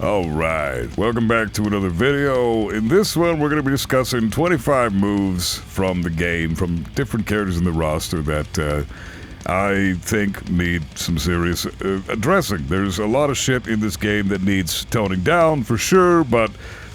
Alright, welcome back to another video. In this one, we're going to be discussing 25 moves from the game, from different characters in the roster that I think need some serious addressing. There's a lot of shit in this game that needs toning down for sure, but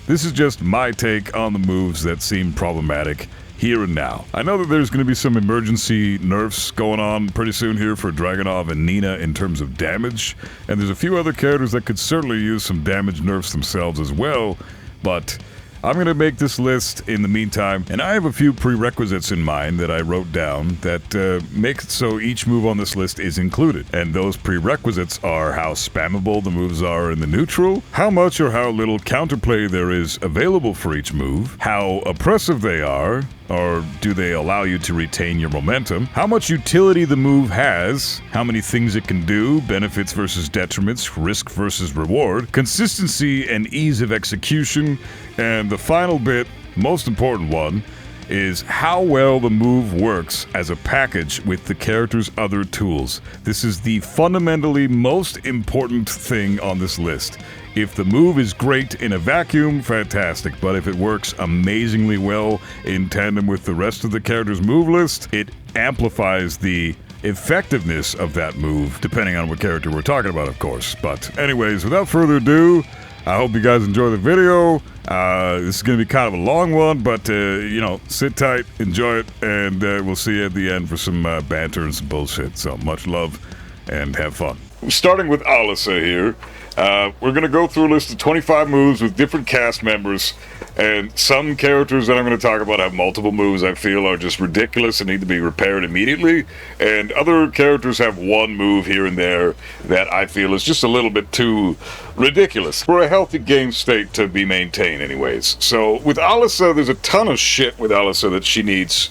this is just my take on the moves that seem problematic here and now. I know that there's going to be some emergency nerfs going on pretty soon here for Dragunov and Nina in terms of damage, and there's a few other characters that could certainly use some damage nerfs themselves as well, but I'm going to make this list in the meantime, and I have a few prerequisites in mind that I wrote down that make it so each move on this list is included. And those prerequisites are how spammable the moves are in the neutral, how much or how little counterplay there is available for each move, how oppressive they are, or do they allow you to retain your momentum, how much utility the move has, how many things it can do, benefits versus detriments, risk versus reward, consistency and ease of execution, and the final bit, most important one, is how well the move works as a package with the character's other tools. This is the fundamentally most important thing on this list. If the move is great in a vacuum, fantastic, but if it works amazingly well in tandem with the rest of the character's move list, it amplifies the effectiveness of that move, depending on what character we're talking about, of course. But anyways, without further ado, I hope you guys enjoy the video. This is going to be kind of a long one, but, you know, sit tight, enjoy it, and we'll see you at the end for some banter and some bullshit. So, much love, and have fun. Starting with Alisa here, we're going to go through a list of 25 moves with different cast members, and some characters that I'm going to talk about have multiple moves I feel are just ridiculous and need to be repaired immediately, and other characters have one move here and there that I feel is just a little bit too ridiculous for a healthy game state to be maintained anyways. So with Alisa, there's a ton of shit with Alisa that she needs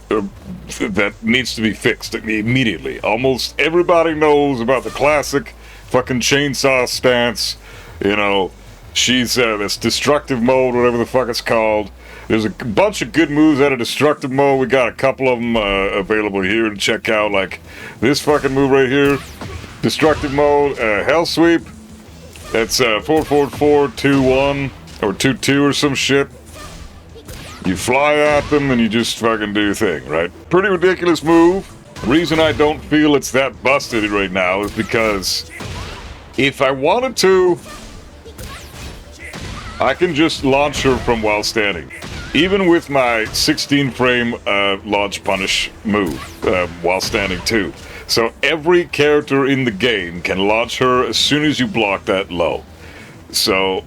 that needs to be fixed immediately. Almost everybody knows about the classic fucking chainsaw stance, you know. She's this destructive mode, whatever the fuck it's called. There's a bunch of good moves out of destructive mode. We got a couple of them available here to check out, like this fucking move right here, destructive mode, hell sweep. That's 4-4-4-2-1 or 2-2 or some shit. You fly at them and you just fucking do your thing, right? Pretty ridiculous move. The reason I don't feel it's that busted right now is because if I wanted to, I can just launch her from while standing. Even with my 16 frame launch punish move while standing too. So every character in the game can launch her as soon as you block that low. So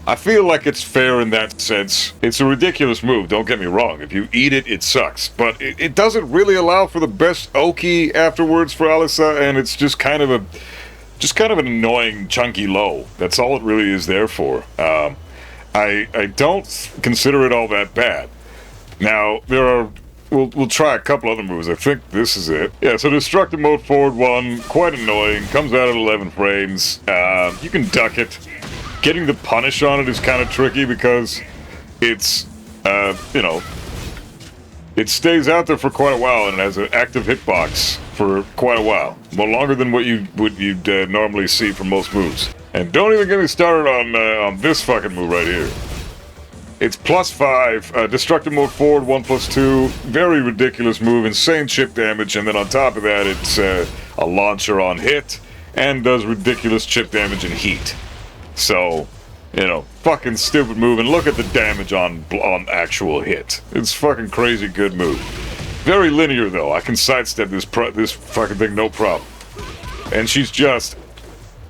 I feel like it's fair in that sense. It's a ridiculous move, don't get me wrong. If you eat it, it sucks. But it doesn't really allow for the best Oki afterwards for Alisa, and it's just kind of an annoying chunky low. That's all it really is there for. I don't consider it all that bad. Now, we'll try a couple other moves. I think this is it. Yeah, so destructive mode forward one, quite annoying, comes out at 11 frames. You can duck it. Getting the punish on it is kind of tricky because it's, you know, it stays out there for quite a while and it has an active hitbox for quite a while. More longer than what you'd normally see from most moves. And don't even get me started on this fucking move right here. It's +5, destructive mode forward, 1+2, very ridiculous move, insane chip damage, and then on top of that it's a launcher on hit, and does ridiculous chip damage and heat. So, you know, fucking stupid move, and look at the damage on actual hit. It's fucking crazy good move. Very linear though, I can sidestep this fucking thing no problem. And she's just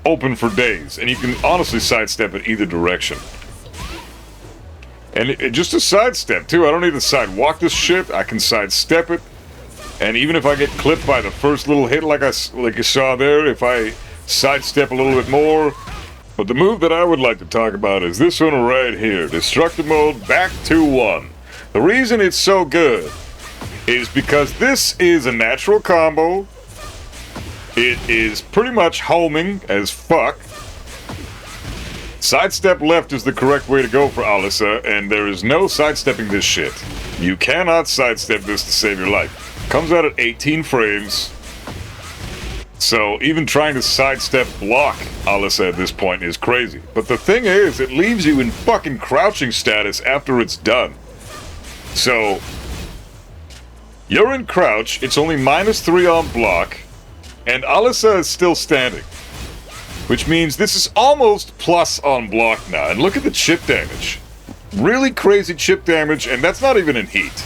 open for days, and you can honestly sidestep it either direction. And just a sidestep too, I don't need to sidewalk this shit, I can sidestep it. And even if I get clipped by the first little hit like you saw there, if I sidestep a little bit more. But the move that I would like to talk about is this one right here, destructive mode back to 1. The reason it's so good is because this is a natural combo. It is pretty much homing as fuck. Sidestep left is the correct way to go for Alisa, and there is no sidestepping this shit. You cannot sidestep this to save your life. Comes out at 18 frames. So even trying to sidestep block Alisa at this point is crazy. But the thing is, it leaves you in fucking crouching status after it's done. So you're in crouch, it's only -3 on block, and Alisa is still standing. Which means this is almost plus on block now. And look at the chip damage. Really crazy chip damage, and that's not even in heat.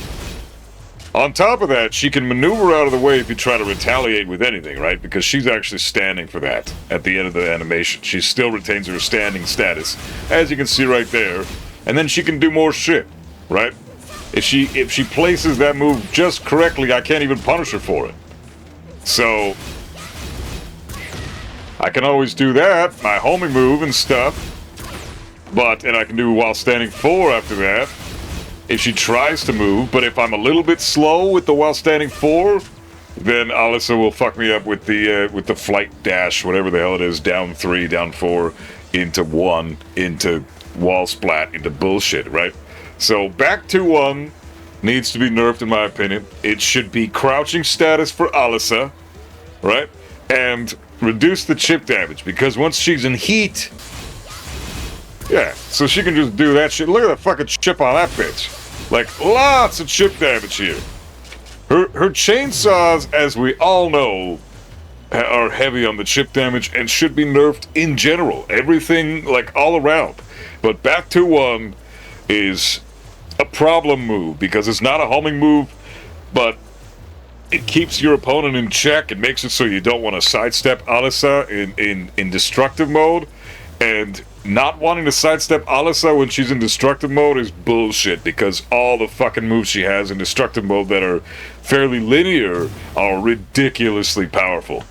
On top of that, she can maneuver out of the way if you try to retaliate with anything, right? Because she's actually standing for that at the end of the animation. She still retains her standing status, as you can see right there. And then she can do more shit, right? If she places that move just correctly, I can't even punish her for it. So I can always do that, my homing move and stuff. And I can do while standing 4 after that. If she tries to move, but if I'm a little bit slow with the while standing 4, then Alisa will fuck me up with the flight dash, whatever the hell it is, down 3, down 4, into 1, into wall splat, into bullshit, right? So back to 1 needs to be nerfed in my opinion. It should be crouching status for Alisa, right? And reduce the chip damage, because once she's in heat, yeah, so she can just do that shit. Look at the fucking chip on that bitch. Like, lots of chip damage here. Her chainsaws, as we all know, are heavy on the chip damage and should be nerfed in general. Everything, like, all around. But back to 1 is a problem move, because it's not a homing move, but it keeps your opponent in check. It makes it so you don't want to sidestep Alisa in destructive mode. And not wanting to sidestep Alisa when she's in destructive mode is bullshit, because all the fucking moves she has in destructive mode that are fairly linear are ridiculously powerful.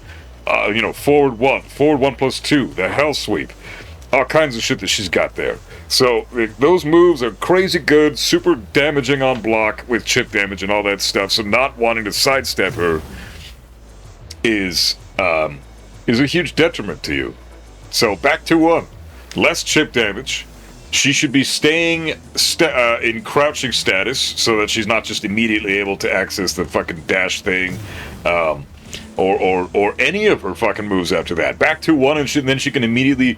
You know, forward 1 +2, the hell sweep, all kinds of shit that she's got there. So those moves are crazy good, super damaging on block with chip damage and all that stuff. So not wanting to sidestep her is a huge detriment to you. So back to 1. Less chip damage. She should be staying in crouching status so that she's not just immediately able to access the fucking dash thing, or any of her fucking moves after that. Back to 1, and then she can immediately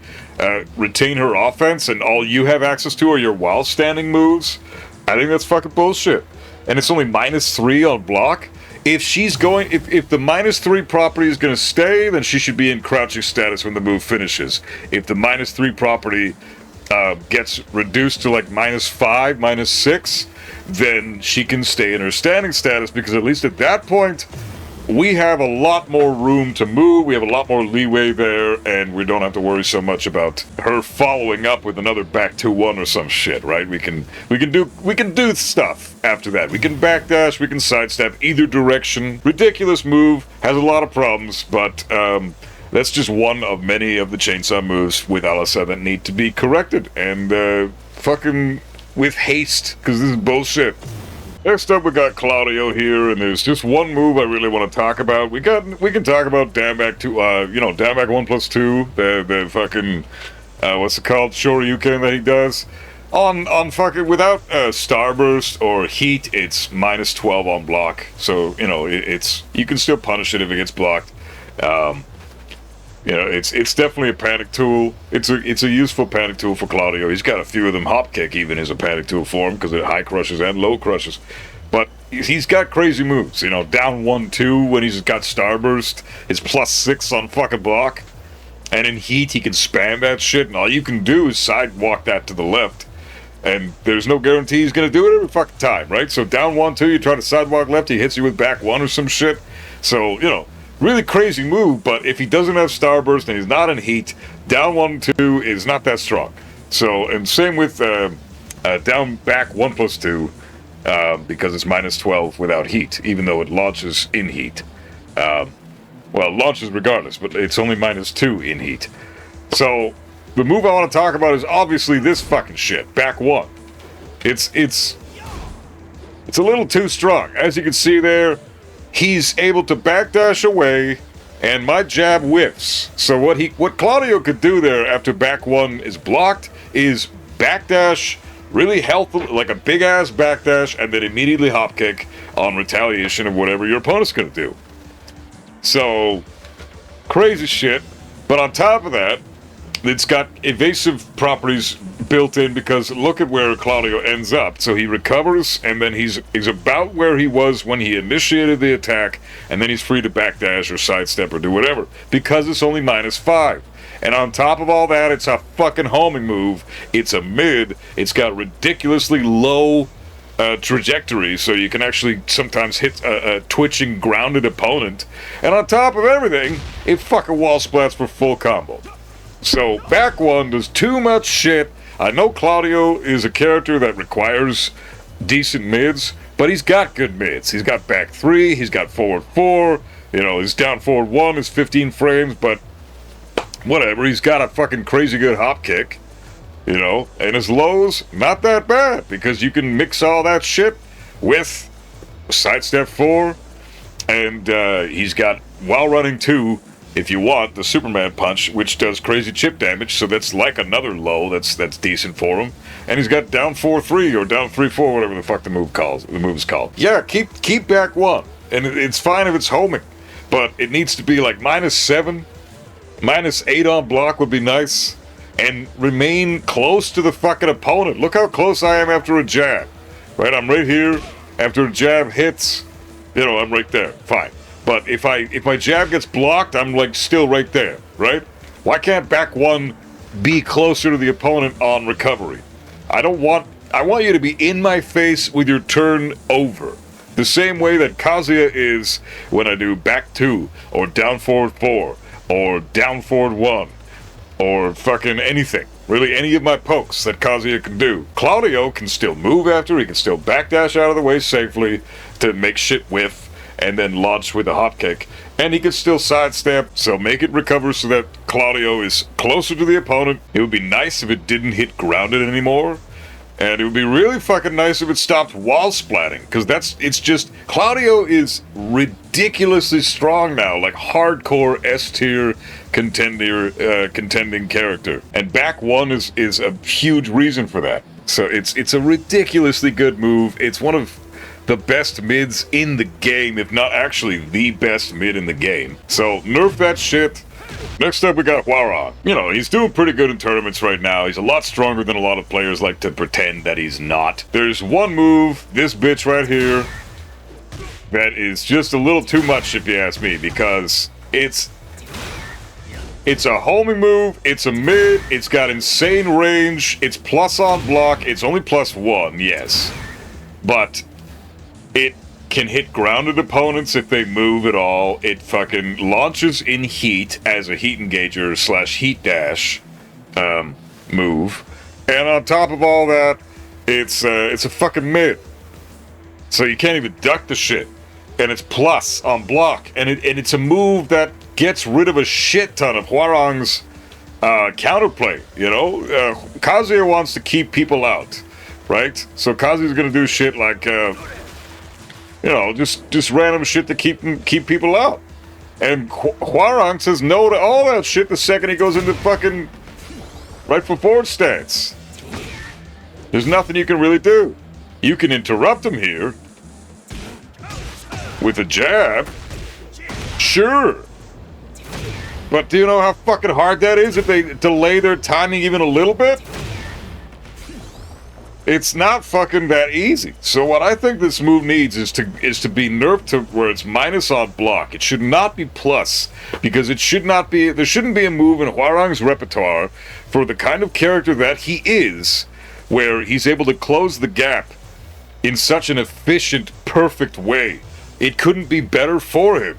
retain her offense, and all you have access to are your while standing moves. I think that's fucking bullshit. And it's only -3 on block. If she's going, if the -3 property is going to stay, then she should be in crouching status when the move finishes. If the -3 property gets reduced to like -5, -6, then she can stay in her standing status, because at least at that point, we have a lot more room to move, we have a lot more leeway there, and we don't have to worry so much about her following up with another back to 1 or some shit, right? We can do stuff after that. We can backdash, we can sidestep either direction. Ridiculous move, has a lot of problems, but that's just one of many of the chainsaw moves with Alisa that need to be corrected, and fucking with haste, because this is bullshit. Next up, we got Claudio here, and there's just one move I really want to talk about. We can talk about down back 2, down back 1 +2, the fucking, what's it called, Shoryuken that he does. On fucking, without starburst or heat, it's -12 on block. So, you know, you can still punish it if it gets blocked. You know, it's definitely a panic tool. It's a useful panic tool for Claudio. He's got a few of them. Hop kick even is a panic tool for him, because it high crushes and low crushes. But he's got crazy moves. You know, down 1-2 when he's got starburst is +6 on fucking block. And in heat, he can spam that shit, and all you can do is sidewalk that to the left. And there's no guarantee he's gonna do it every fucking time, right? So down 1-2, you try to sidewalk left, he hits you with back 1 or some shit. So, you know, really crazy move, but if he doesn't have starburst and he's not in heat, down 1-2 is not that strong. So, and same with down back 1 +2, because it's -12 without heat, even though it launches in heat. Well, it launches regardless, but it's only -2 in heat. So, the move I want to talk about is obviously this fucking shit, back 1. It's a little too strong. As you can see there, he's able to backdash away, and my jab whiffs. So what Claudio could do there after back 1 is blocked is backdash, really healthy, like a big ass backdash, and then immediately hop kick on retaliation of whatever your opponent's gonna do. So Crazy shit. But on top of that, it's got evasive properties built in because look at where Claudio ends up. So he recovers, and then he's about where he was when he initiated the attack, and then he's free to backdash or sidestep or do whatever because it's only -5. And on top of all that, it's a fucking homing move. It's a mid. It's got ridiculously low trajectory, so you can actually sometimes hit a twitching, grounded opponent. And on top of everything, it fucking wall splats for full combo. So back one does too much shit. I know Claudio is a character that requires decent mids, but he's got good mids. He's got back 3, he's got forward 4, you know, his down forward 1 is 15 frames, but whatever, he's got a fucking crazy good hop kick. You know, and his lows, not that bad, because you can mix all that shit with sidestep 4, and he's got, while running 2, if you want, the Superman punch, which does crazy chip damage, so that's like another low that's decent for him. And he's got down 4-3 or down 3-4, whatever the fuck the move is called. Yeah, keep back 1, and it's fine if it's homing, but it needs to be like -7, -8 on block would be nice. And remain close to the fucking opponent. Look how close I am after a jab. Right, I'm right here. After a jab hits, you know, I'm right there. Fine. But if my jab gets blocked, I'm like still right there, right? Why can't back 1 be closer to the opponent on recovery? I want you to be in my face with your turn over. The same way that Kazuya is when I do back 2, or down forward 4, or down forward 1. Or fucking anything. Really, any of my pokes that Kazuya can do. Claudio can still move after, he can still backdash out of the way safely to make shit with, and then launch with a hop kick. And he can still sidestep, so make it recover so that Claudio is closer to the opponent. It would be nice if it didn't hit grounded anymore. And it would be really fucking nice if it stopped wall splatting, because it's just, Claudio is ridiculously strong now, like hardcore S-tier contending character. And back 1 is a huge reason for that. So it's a ridiculously good move. It's one of the best mids in the game, if not actually the best mid in the game. So nerf that shit. Next up, we got Hwoarang. You know, he's doing pretty good in tournaments right now. He's a lot stronger than a lot of players like to pretend that he's not. There's one move, this bitch right here, that is just a little too much if you ask me, because it's a homing move, it's a mid, it's got insane range, it's plus on block, it's only +1, yes. But it can hit grounded opponents if they move at all. It fucking launches in heat as a heat engager / heat dash move. And on top of all that, it's a fucking mid. So you can't even duck the shit. And it's plus on block. And it's a move that gets rid of a shit ton of Hwoarang's counterplay, you know? Kazuya wants to keep people out, right? So Kazuya's gonna do shit like, you know, just random shit to keep people out. And Hwoarang says no to all that shit the second he goes into fucking rightful forward stance. There's nothing you can really do. You can interrupt him here with a jab. Sure. But do you know how fucking hard that is if they delay their timing even a little bit? It's not fucking that easy. So what I think this move needs is to be nerfed to where it's minus on block. It should not be plus, because it should not be. There shouldn't be a move in Hwoarang's repertoire for the kind of character that he is, where he's able to close the gap in such an efficient, perfect way. It couldn't be better for him.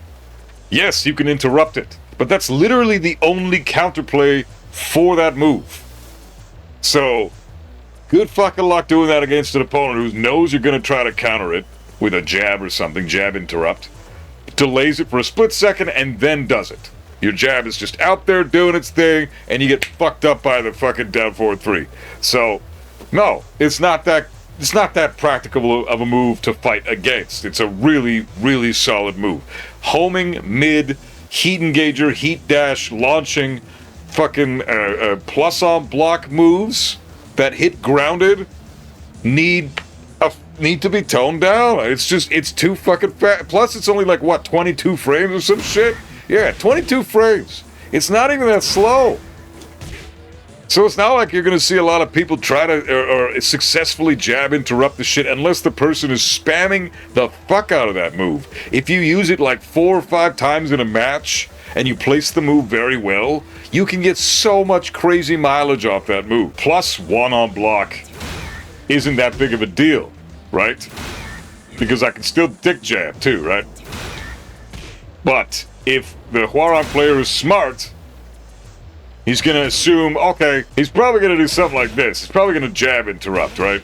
Yes, you can interrupt it, but that's literally the only counterplay for that move. So good fucking luck doing that against an opponent who knows you're going to try to counter it with a jab or something, jab interrupt, delays it for a split second, and then does it. Your jab is just out there doing its thing, and you get fucked up by the fucking down forward 3. So, no, it's not that practical of a move to fight against. It's a really, really solid move. Homing, mid, heat engager, heat dash, launching, fucking plus on block moves that hit grounded need to be toned down. It's too fucking fast. Plus, it's only like, what, 22 frames or some shit? Yeah, 22 frames. It's not even that slow. So it's not like you're going to see a lot of people try to or successfully jab interrupt the shit unless the person is spamming the fuck out of that move. If you use it like 4 or 5 times in a match and you place the move very well, you can get so much crazy mileage off that move. +1 on block isn't that big of a deal, right? Because I can still dick jab too, right? But if the Hwoarang player is smart, he's going to assume, okay, he's probably going to do something like this. He's probably going to jab interrupt, right?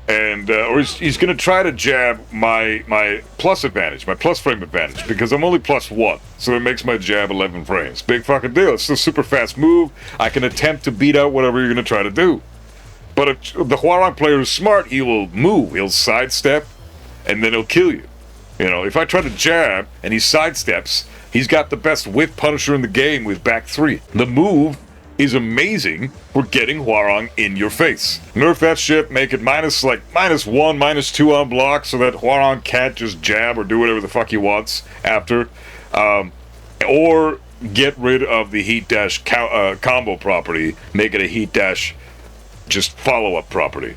And, or he's going to try to jab my plus advantage, my plus frame advantage, because I'm only +1. So it makes my jab 11 frames. Big fucking deal. It's a super fast move. I can attempt to beat out whatever you're going to try to do. But if the Hwoarang player is smart, he will move. He'll sidestep, and then he'll kill you. You know, if I try to jab, and he sidesteps, he's got the best whiff punisher in the game with back 3. The move is amazing for getting Hwoarang in your face. Nerf that shit, make it -1, -2 on block so that Hwoarang can't just jab or do whatever the fuck he wants after. Or get rid of the heat dash combo property, make it a heat dash just follow-up property.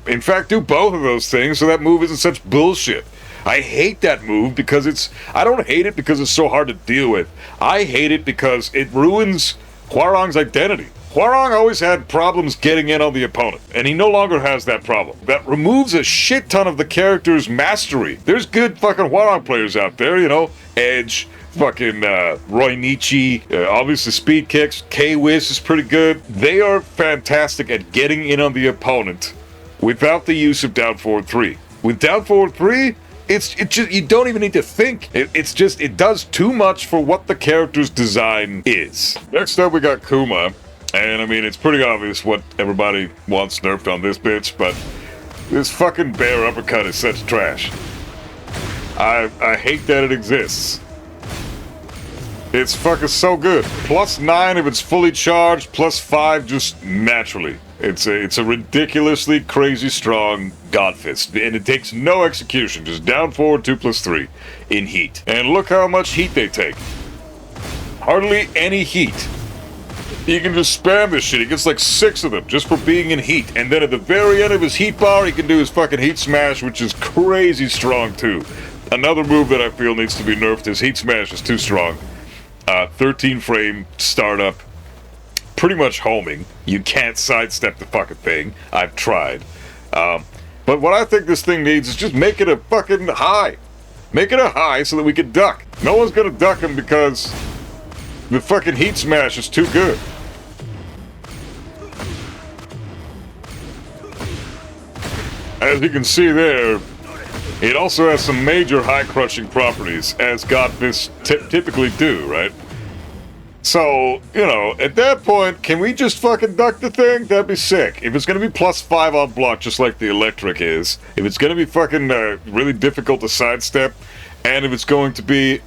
In fact, do both of those things so that move isn't such bullshit. I hate that move because I don't hate it because it's so hard to deal with. I hate it because it ruins Hwoarang's identity. Hwoarang always had problems getting in on the opponent, and he no longer has that problem. That removes a shit ton of the character's mastery. There's good fucking Hwoarang players out there, you know, Edge, fucking Roy Nietzsche, obviously speed kicks, K-Wiz is pretty good. They are fantastic at getting in on the opponent without the use of down forward 3. With down forward 3, it's just, you don't even need to think. It does too much for what the character's design is. Next up, we got Kuma. And I mean, it's pretty obvious what everybody wants nerfed on this bitch, but this fucking bear uppercut is such trash. I hate that it exists. It's fucking so good. +9 if it's fully charged, +5 just naturally. It's a ridiculously crazy strong God Fist, and it takes no execution, just down forward 2+3 in heat. And look how much heat they take. Hardly any heat. You can just spam this shit. He gets like 6 of them just for being in heat. And then at the very end of his heat bar, he can do his fucking heat smash, which is crazy strong too. Another move that I feel needs to be nerfed is heat smash is too strong. 13 frame startup. Pretty much homing. You can't sidestep the fucking thing. I've tried. But what I think this thing needs is just make it a fucking high. Make it a high so that we can duck. No one's gonna duck him because the fucking heat smash is too good. As you can see there, it also has some major high crushing properties, as God Fists typically do, right? So, you know, at that point, can we just fucking duck the thing? That'd be sick. If it's gonna be +5 on block, just like the electric is, if it's gonna be fucking really difficult to sidestep, and if it's going to be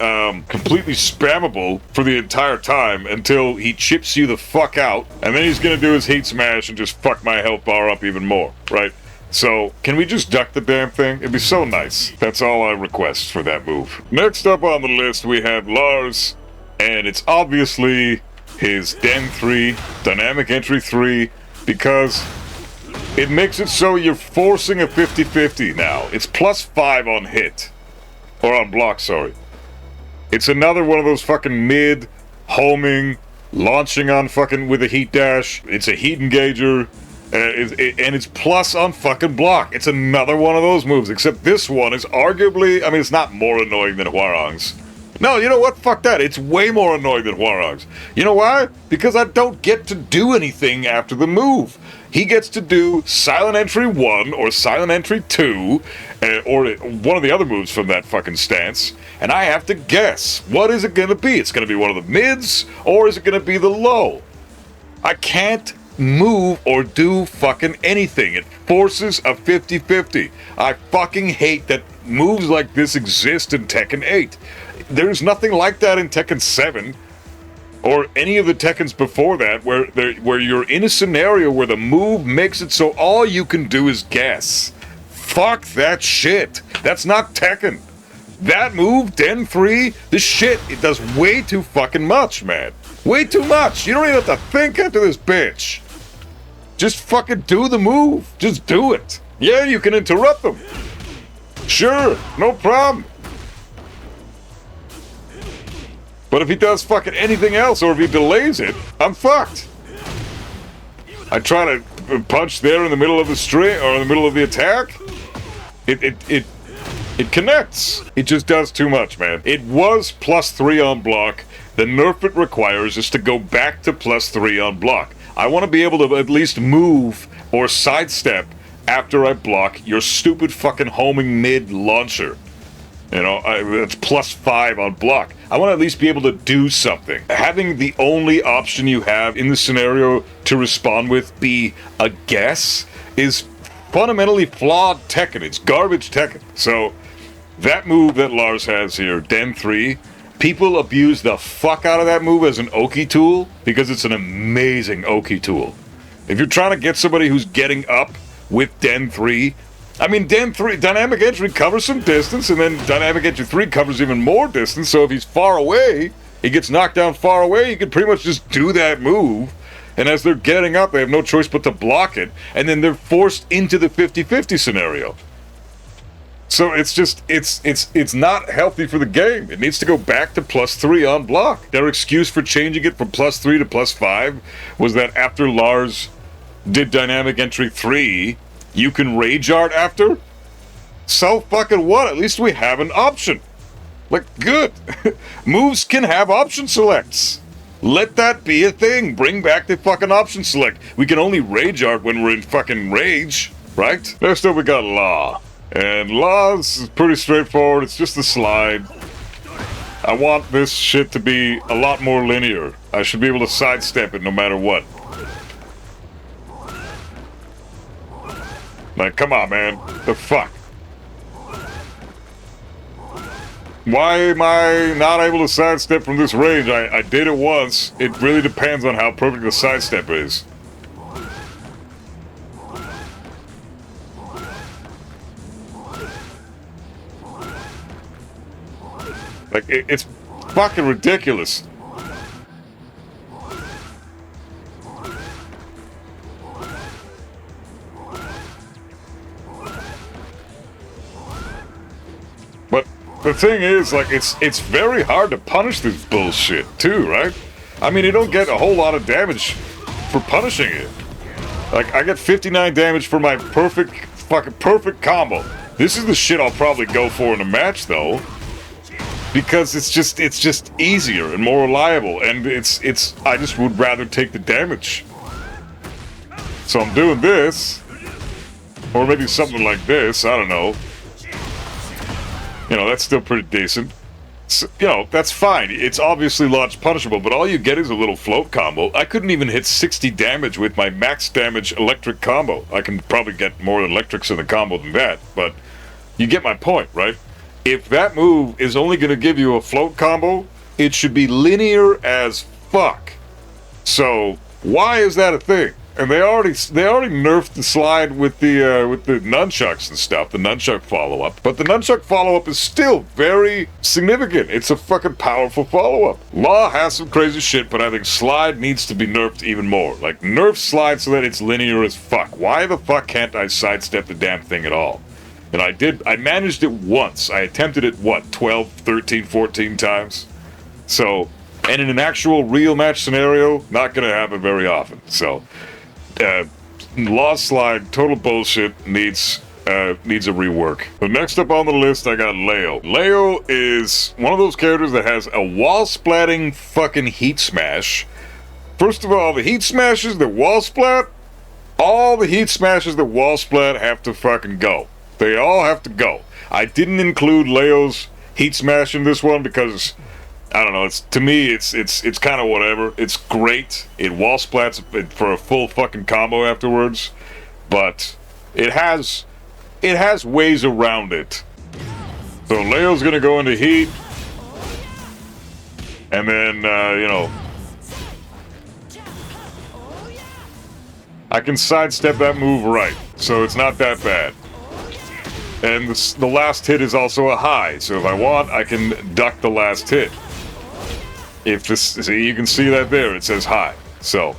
completely spammable for the entire time until he chips you the fuck out, and then he's gonna do his heat smash and just fuck my health bar up even more, right? So, can we just duck the damn thing? It'd be so nice. That's all I request for that move. Next up on the list, we have Lars, and it's obviously his Den 3, Dynamic Entry 3, because it makes it so you're forcing a 50-50 now. It's +5 on hit. Or on block, sorry. It's another one of those fucking mid, homing, launching on fucking with a heat dash. It's a heat engager. And it's plus on fucking block. It's another one of those moves, except this one is arguably, I mean, it's not more annoying than Hwoarang's. No, you know what? Fuck that. It's way more annoying than Hwoarang's. You know why? Because I don't get to do anything after the move. He gets to do Silent Entry 1 or Silent Entry 2, or one of the other moves from that fucking stance, and I have to guess. What is it going to be? It's going to be one of the mids, or is it going to be the low? I can't move or do fucking anything. It forces a 50-50. I fucking hate that moves like this exist in Tekken 8. There's nothing like that in Tekken 7 or any of the Tekkens before that where you're in a scenario where the move makes it so all you can do is guess. Fuck that shit. That's not Tekken. That move, Den 3, this shit, it does way too fucking much, man. Way too much. You don't even have to think after this bitch. Just fucking do the move. Just do it. Yeah, you can interrupt them. Sure, no problem. But if he does fucking anything else, or if he delays it, I'm fucked. I try to punch there in the middle of the string, or in the middle of the attack. It connects. It just does too much, man. It was +3 on block. The nerf it requires is to go back to +3 on block. I want to be able to at least move or sidestep after I block your stupid fucking homing mid launcher. You know, it's +5 on block. I want to at least be able to do something. Having the only option you have in the scenario to respond with be a guess is fundamentally flawed Tekken. It's garbage Tekken. So, that move that Lars has here, Den 3, people abuse the fuck out of that move as an Oki tool because it's an amazing Oki tool. If you're trying to get somebody who's getting up with Den 3, I mean, Den 3, Dynamic Entry covers some distance, and then Dynamic Entry 3 covers even more distance, so if he's far away, he gets knocked down far away, you can pretty much just do that move, and as they're getting up, they have no choice but to block it, and then they're forced into the 50-50 scenario. So it's just, it's not healthy for the game. It needs to go back to +3 on block. Their excuse for changing it from +3 to +5 was that after Lars did Dynamic Entry 3, you can rage art after? So fucking what? At least we have an option. Like, good. Moves can have option selects. Let that be a thing. Bring back the fucking option select. We can only rage art when we're in fucking rage, right? Next up we got Law. And Law's is pretty straightforward. It's just a slide. I want this shit to be a lot more linear. I should be able to sidestep it no matter what. Like, come on, man. The fuck? Why am I not able to sidestep from this range? I did it once. It really depends on how perfect the sidestep is. Like, it's fucking ridiculous. But the thing is, like, it's very hard to punish this bullshit, too, right? I mean, you don't get a whole lot of damage for punishing it. Like, I get 59 damage for my fucking perfect combo. This is the shit I'll probably go for in a match, though. Because it's just easier and more reliable, and I just would rather take the damage. So I'm doing this, or maybe something like this, I don't know. You know, that's still pretty decent. So, you know, that's fine. It's obviously launch punishable, but all you get is a little float combo. I couldn't even hit 60 damage with my max damage electric combo. I can probably get more electrics in the combo than that, but you get my point, right? If that move is only going to give you a float combo, it should be linear as fuck. So why is that a thing? And they already nerfed the slide with the nunchucks and stuff, the nunchuck follow-up. But the nunchuck follow-up is still very significant. It's a fucking powerful follow-up. Law has some crazy shit, but I think slide needs to be nerfed even more. Like, nerf slide so that it's linear as fuck. Why the fuck can't I sidestep the damn thing at all? And I managed it once. I attempted it, what, 12, 13, 14 times? So, and in an actual real match scenario, not gonna happen very often. So, Law slide, total bullshit, needs a rework. But next up on the list, I got Leo. Leo is one of those characters that has a wall-splatting fucking heat smash. First of all, the heat smashes that wall splat, all the heat smashes that wall splat have to fucking go. They all have to go. I didn't include Leo's heat smash in this one because, I don't know, to me it's kind of whatever. It's great. It wall splats for a full fucking combo afterwards, but it has ways around it. So Leo's gonna go into heat, and then you know, I can sidestep that move right, so it's not that bad. And the last hit is also a high, so if I want, I can duck the last hit. If this, see, you can see that there, it says high. So,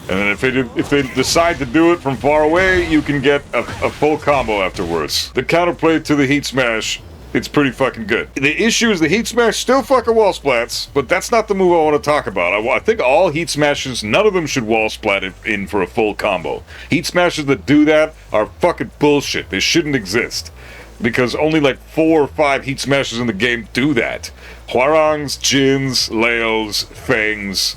and then if they decide to do it from far away, you can get a full combo afterwards. The counterplay to the Heat Smash, it's pretty fucking good. The issue is the Heat Smash still fucking wall splats, but that's not the move I want to talk about. I think all Heat Smashes, none of them should wall splat in for a full combo. Heat Smashes that do that are fucking bullshit. They shouldn't exist. Because only like 4 or 5 Heat Smashes in the game do that. Hwoarangs, Jins, Leos, Fengs.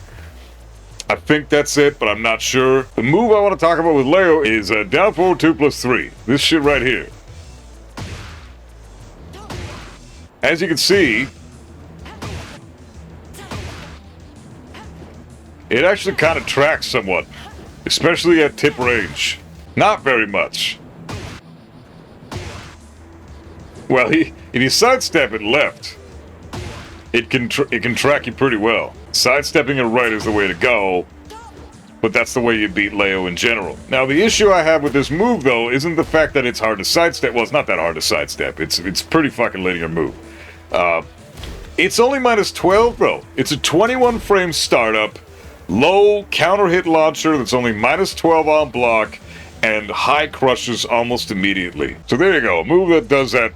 I think that's it, but I'm not sure. The move I want to talk about with Leo is down forward 2+3. This shit right here. As you can see, it actually kind of tracks somewhat, especially at tip range. Not very much. Well, if you sidestep it left, it can track you pretty well. Sidestepping it right is the way to go, but that's the way you beat Leo in general. Now, the issue I have with this move, though, isn't the fact that it's hard to sidestep. Well, it's not that hard to sidestep. It's pretty fucking linear move. It's only -12, though. It's a 21 frame startup, low counter hit launcher that's only -12 on block, and high crushes almost immediately. So there you go. A move that does that,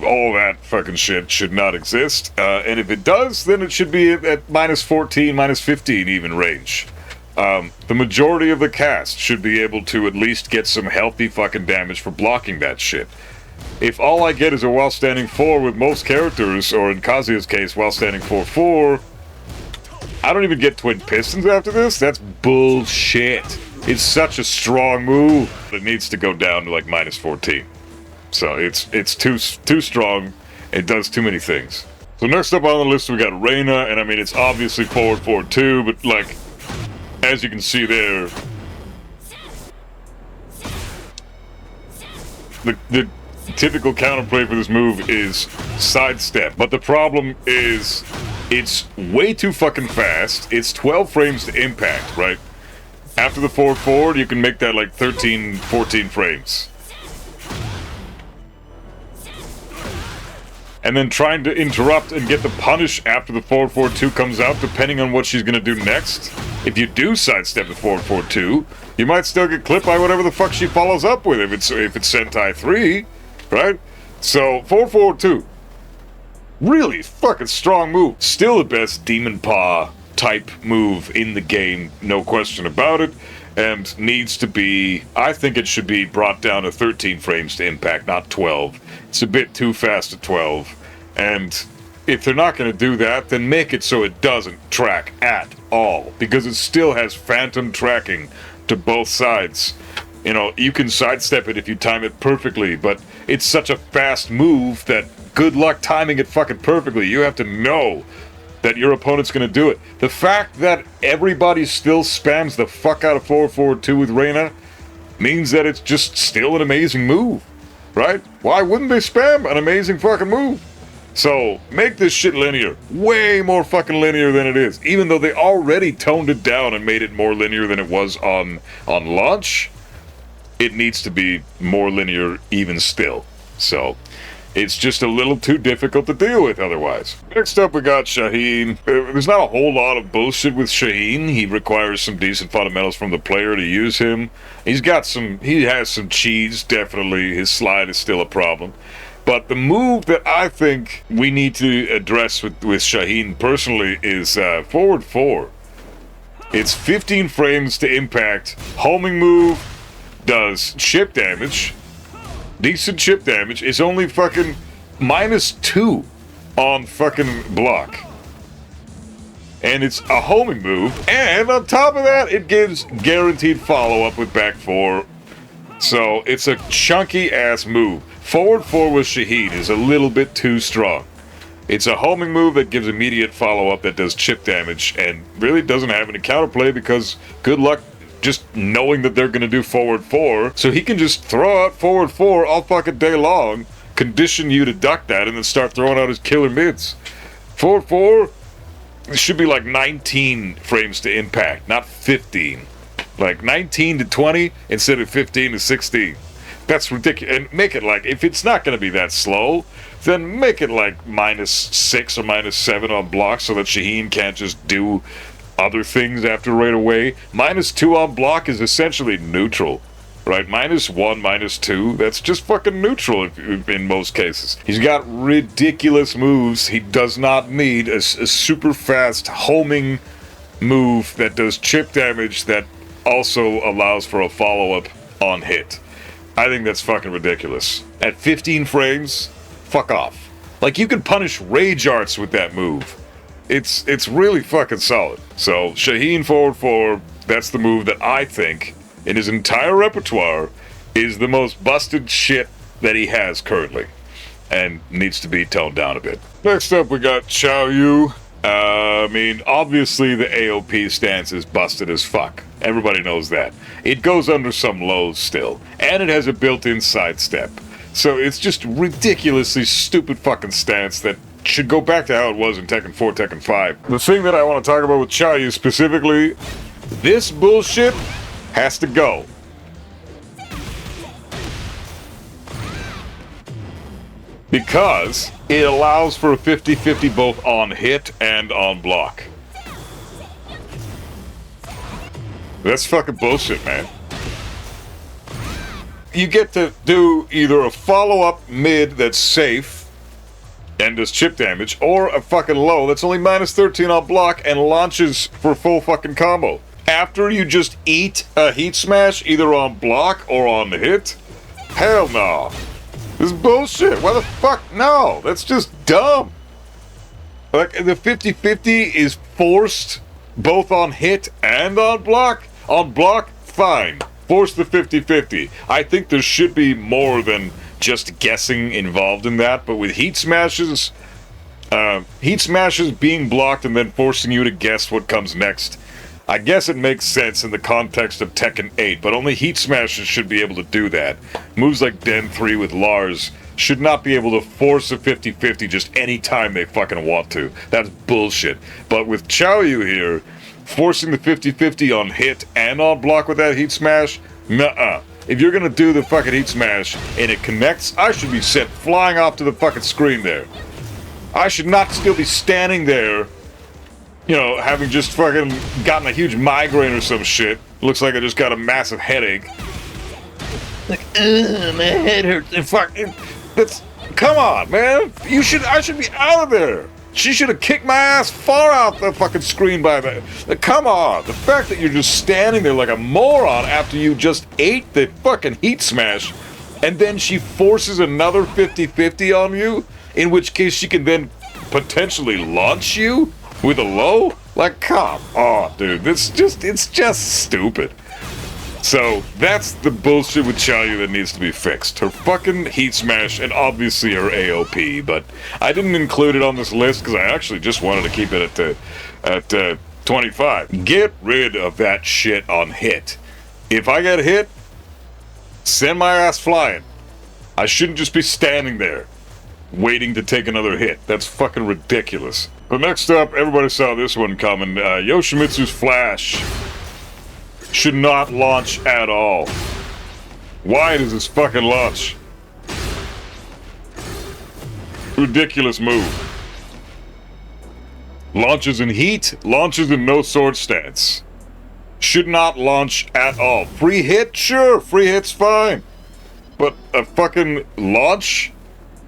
all that fucking shit should not exist. And if it does, then it should be at -14, -15 even range. The majority of the cast should be able to at least get some healthy fucking damage for blocking that shit. If all I get is a while standing 4 with most characters, or in Kazuya's case, while standing 4/4, I don't even get Twin Pistons after this? That's bullshit. It's such a strong move. It needs to go down to like -14. So it's too strong. It does too many things. So next up on the list we got Reina, and I mean it's obviously forward 4-2, but like as you can see there, the typical counterplay for this move is sidestep. But the problem is it's way too fucking fast. It's 12 frames to impact, right? After the forward forward, you can make that like 13, 14 frames. And then trying to interrupt and get the punish after the forward forward 2 comes out, depending on what she's going to do next. If you do sidestep the forward forward 2, you might still get clipped by whatever the fuck she follows up with if it's Sentai 3, right? So, forward forward 2. Really fucking strong move. Still the best Demon Paw type move in the game, no question about it, and needs to be, I think it should be brought down to 13 frames to impact, not 12. It's a bit too fast at 12, and if they're not going to do that, then make it so it doesn't track at all, because it still has phantom tracking to both sides. You know, you can sidestep it if you time it perfectly, but it's such a fast move that good luck timing it fucking perfectly. You have to know that your opponent's going to do it. The fact that everybody still spams the fuck out of forward forward 2 with Reina means that it's just still an amazing move, right? Why wouldn't they spam an amazing fucking move? So, make this shit linear. Way more fucking linear than it is. Even though they already toned it down and made it more linear than it was on launch, it needs to be more linear even still. So, it's just a little too difficult to deal with otherwise. Next up, we got Shaheen. There's not a whole lot of bullshit with Shaheen. He requires some decent fundamentals from the player to use him. He has some cheese, definitely. His slide is still a problem. But the move that I think we need to address with Shaheen personally is forward 4. It's 15 frames to impact. Homing move does chip damage. Decent chip damage. Is only fucking -2 on fucking block. And it's a homing move. And on top of that, it gives guaranteed follow-up with back 4. So it's a chunky ass move. Forward 4 with Shaheen is a little bit too strong. It's a homing move that gives immediate follow-up that does chip damage and really doesn't have any counterplay because good luck just knowing that they're going to do forward 4. So he can just throw out forward 4 all fucking day long, condition you to duck that, and then start throwing out his killer mids. Forward 4 should be like 19 frames to impact, not 15. Like 19 to 20 instead of 15 to 16. That's ridiculous. And make it like, if it's not going to be that slow, then make it like -6 or -7 on block so that Shaheen can't just do other things after right away. -2 on block is essentially neutral, right? -1, -2, that's just fucking neutral in most cases. He's got ridiculous moves. He does not need a super fast homing move that does chip damage that also allows for a follow-up on hit. I think that's fucking ridiculous. At 15 frames, fuck off. Like, you can punish rage arts with that move. It's really fucking solid. So, Shaheen forward 4, that's the move that I think, in his entire repertoire, is the most busted shit that he has currently. And needs to be toned down a bit. Next up, we got Xiaoyu. I mean, obviously the AOP stance is busted as fuck. Everybody knows that. It goes under some lows still. And it has a built-in sidestep. So it's just ridiculously stupid fucking stance that should go back to how it was in Tekken 4, Tekken 5. The thing that I want to talk about with Xiaoyu specifically, this bullshit has to go. Because it allows for a 50-50 both on hit and on block. That's fucking bullshit, man. You get to do either a follow-up mid that's safe and does chip damage, or a fucking low that's only -13 on block and launches for full fucking combo. After you just eat a heat smash either on block or on hit? Hell no. This is bullshit. Why the fuck? No, that's just dumb. Like, the 50-50 is forced both on hit and on block. On block, fine. Force the 50-50. I think there should be more than just guessing involved in that, but with heat smashes being blocked and then forcing you to guess what comes next, I guess it makes sense in the context of Tekken 8, but only heat smashes should be able to do that. Moves like Den 3 with Lars should not be able to force a 50-50 just any time they fucking want to. That's bullshit. But with Xiaoyu here, forcing the 50-50 on hit and on block with that heat smash, nuh-uh. If you're gonna do the fucking heat smash and it connects, I should be sent flying off to the fucking screen there. I should not still be standing there, you know, having just fucking gotten a huge migraine or some shit. Looks like I just got a massive headache. Like, my head hurts. And fucking, that's, come on, man. I should be out of there. She should have kicked my ass far out the fucking screen by that. Like, come on. The fact that you're just standing there like a moron after you just ate the fucking heat smash, and then she forces another 50-50 on you, in which case she can then potentially launch you with a low? Like, come on, dude. It's just stupid. So, that's the bullshit with Xiaoyu that needs to be fixed. Her fucking heat smash, and obviously her AOP, but I didn't include it on this list because I actually just wanted to keep it at 25. Get rid of that shit on hit. If I get hit, send my ass flying. I shouldn't just be standing there waiting to take another hit. That's fucking ridiculous. But next up, everybody saw this one coming. Yoshimitsu's flash should not launch at all. Why does this fucking launch? Ridiculous move. Launches in heat, launches in no sword stance. Should not launch at all. Free hit? Sure, free hit's fine. But a fucking launch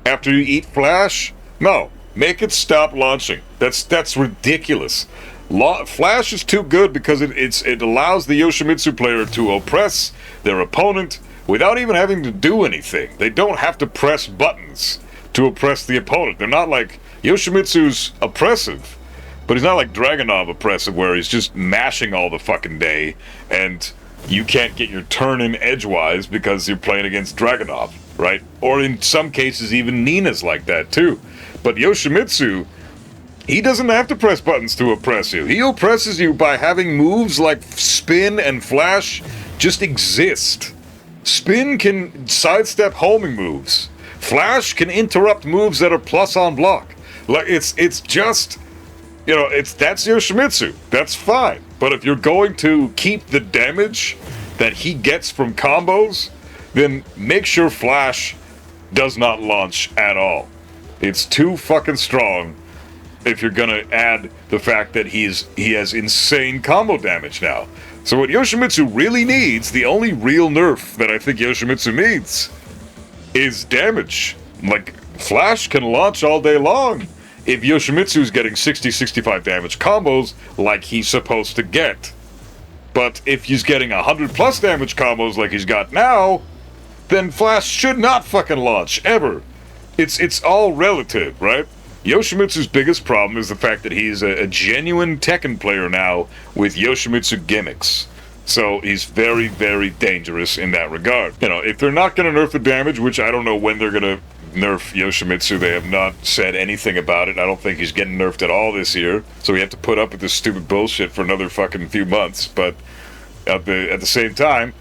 after you eat flash? No. Make it stop launching. That's ridiculous. Flash is too good because it allows the Yoshimitsu player to oppress their opponent without even having to do anything. They don't have to press buttons to oppress the opponent. They're not like Yoshimitsu's oppressive, but he's not like Dragunov oppressive where he's just mashing all the fucking day and you can't get your turn in edgewise because you're playing against Dragunov, right? Or in some cases even Nina's like that too. But Yoshimitsu, he doesn't have to press buttons to oppress you. He oppresses you by having moves like spin and flash just exist. Spin can sidestep homing moves. Flash can interrupt moves that are plus on block. Like it's just, you know, that's Yoshimitsu. That's fine. But if you're going to keep the damage that he gets from combos, then make sure Flash does not launch at all. It's too fucking strong if you're gonna add the fact that he has insane combo damage now. So what Yoshimitsu really needs, the only real nerf that I think Yoshimitsu needs, is damage. Like, Flash can launch all day long if Yoshimitsu's getting 60-65 damage combos like he's supposed to get. But if he's getting 100 plus damage combos like he's got now, then Flash should not fucking launch, ever. It's all relative, right? Yoshimitsu's biggest problem is the fact that he's a genuine Tekken player now with Yoshimitsu gimmicks. So he's very, very dangerous in that regard. You know, if they're not going to nerf the damage, which I don't know when they're going to nerf Yoshimitsu, they have not said anything about it. I don't think he's getting nerfed at all this year. So we have to put up with this stupid bullshit for another fucking few months. But at the same time,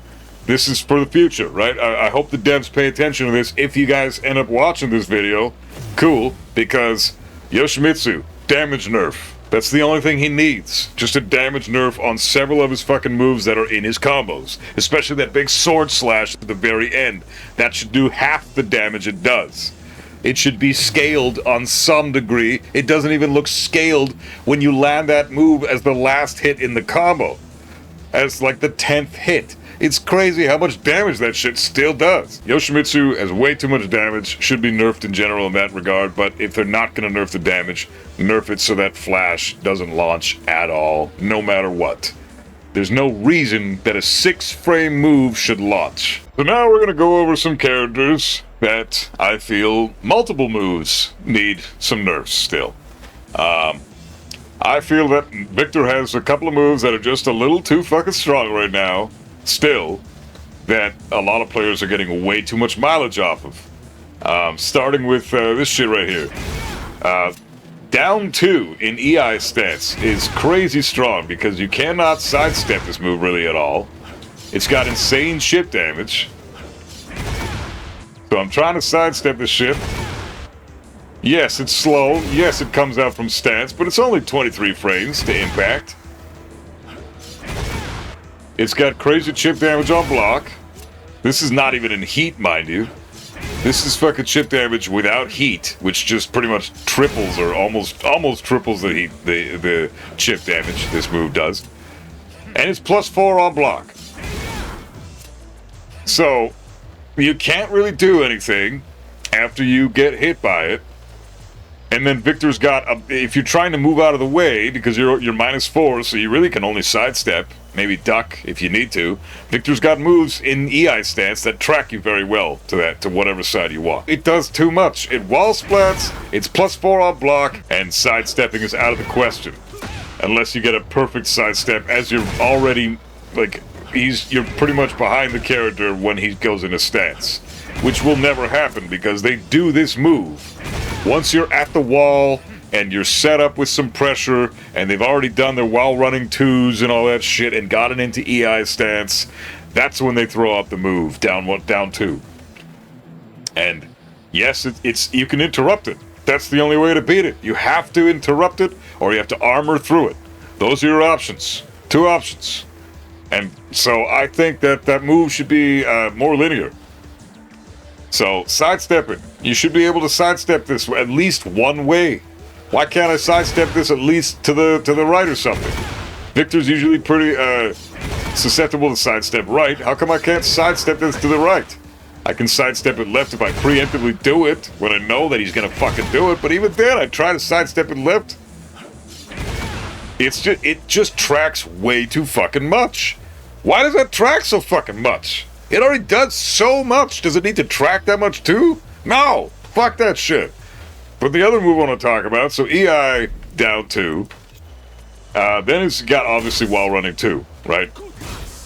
this is for the future, right? I hope the devs pay attention to this. If you guys end up watching this video, cool, because Yoshimitsu, damage nerf. That's the only thing he needs. Just a damage nerf on several of his fucking moves that are in his combos. Especially that big sword slash at the very end. That should do half the damage it does. It should be scaled on some degree. It doesn't even look scaled when you land that move as the last hit in the combo. As like the 10th hit. It's crazy how much damage that shit still does. Yoshimitsu has way too much damage, should be nerfed in general in that regard, but if they're not going to nerf the damage, nerf it so that Flash doesn't launch at all, no matter what. There's no reason that a 6-frame move should launch. So now we're going to go over some characters that I feel multiple moves need some nerfs still. I feel that Victor has a couple of moves that are just a little too fucking strong right now. Still, that a lot of players are getting way too much mileage off of. Starting with this shit right here. Down 2 in EI stance is crazy strong because you cannot sidestep this move really at all. It's got insane chip damage. So I'm trying to sidestep this shit. Yes, it's slow. Yes, it comes out from stance, but it's only 23 frames to impact. It's got crazy chip damage on block. This is not even in heat, mind you. This is fucking chip damage without heat, which just pretty much triples or almost triples the heat, the chip damage this move does. And it's +4 on block. So you can't really do anything after you get hit by it. And then Victor's got, if you're trying to move out of the way, because you're -4, so you really can only sidestep, maybe duck if you need to. Victor's got moves in EI stance that track you very well to whatever side you want. It does too much. It wall splats, it's +4 on block, and sidestepping is out of the question. Unless you get a perfect sidestep, as you're already, like, you're pretty much behind the character when he goes into stance. Which will never happen, because they do this move once you're at the wall and you're set up with some pressure and they've already done their while running 2s and all that shit and gotten into EI stance. That's when they throw out the move, down 2. And yes, you can interrupt it. That's the only way to beat it. You have to interrupt it or you have to armor through it. Those are your options. 2 options. And so I think that move should be more linear. So, sidestepping. You should be able to sidestep this at least one way. Why can't I sidestep this at least to the right or something? Victor's usually pretty susceptible to sidestep right. How come I can't sidestep this to the right? I can sidestep it left if I preemptively do it, when I know that he's gonna fucking do it, but even then, I try to sidestep it left. It just tracks way too fucking much. Why does that track so fucking much? It already does so much. Does it need to track that much too? No! Fuck that shit. But the other move I want to talk about, so EI down 2. Then it's got obviously while running 2, right?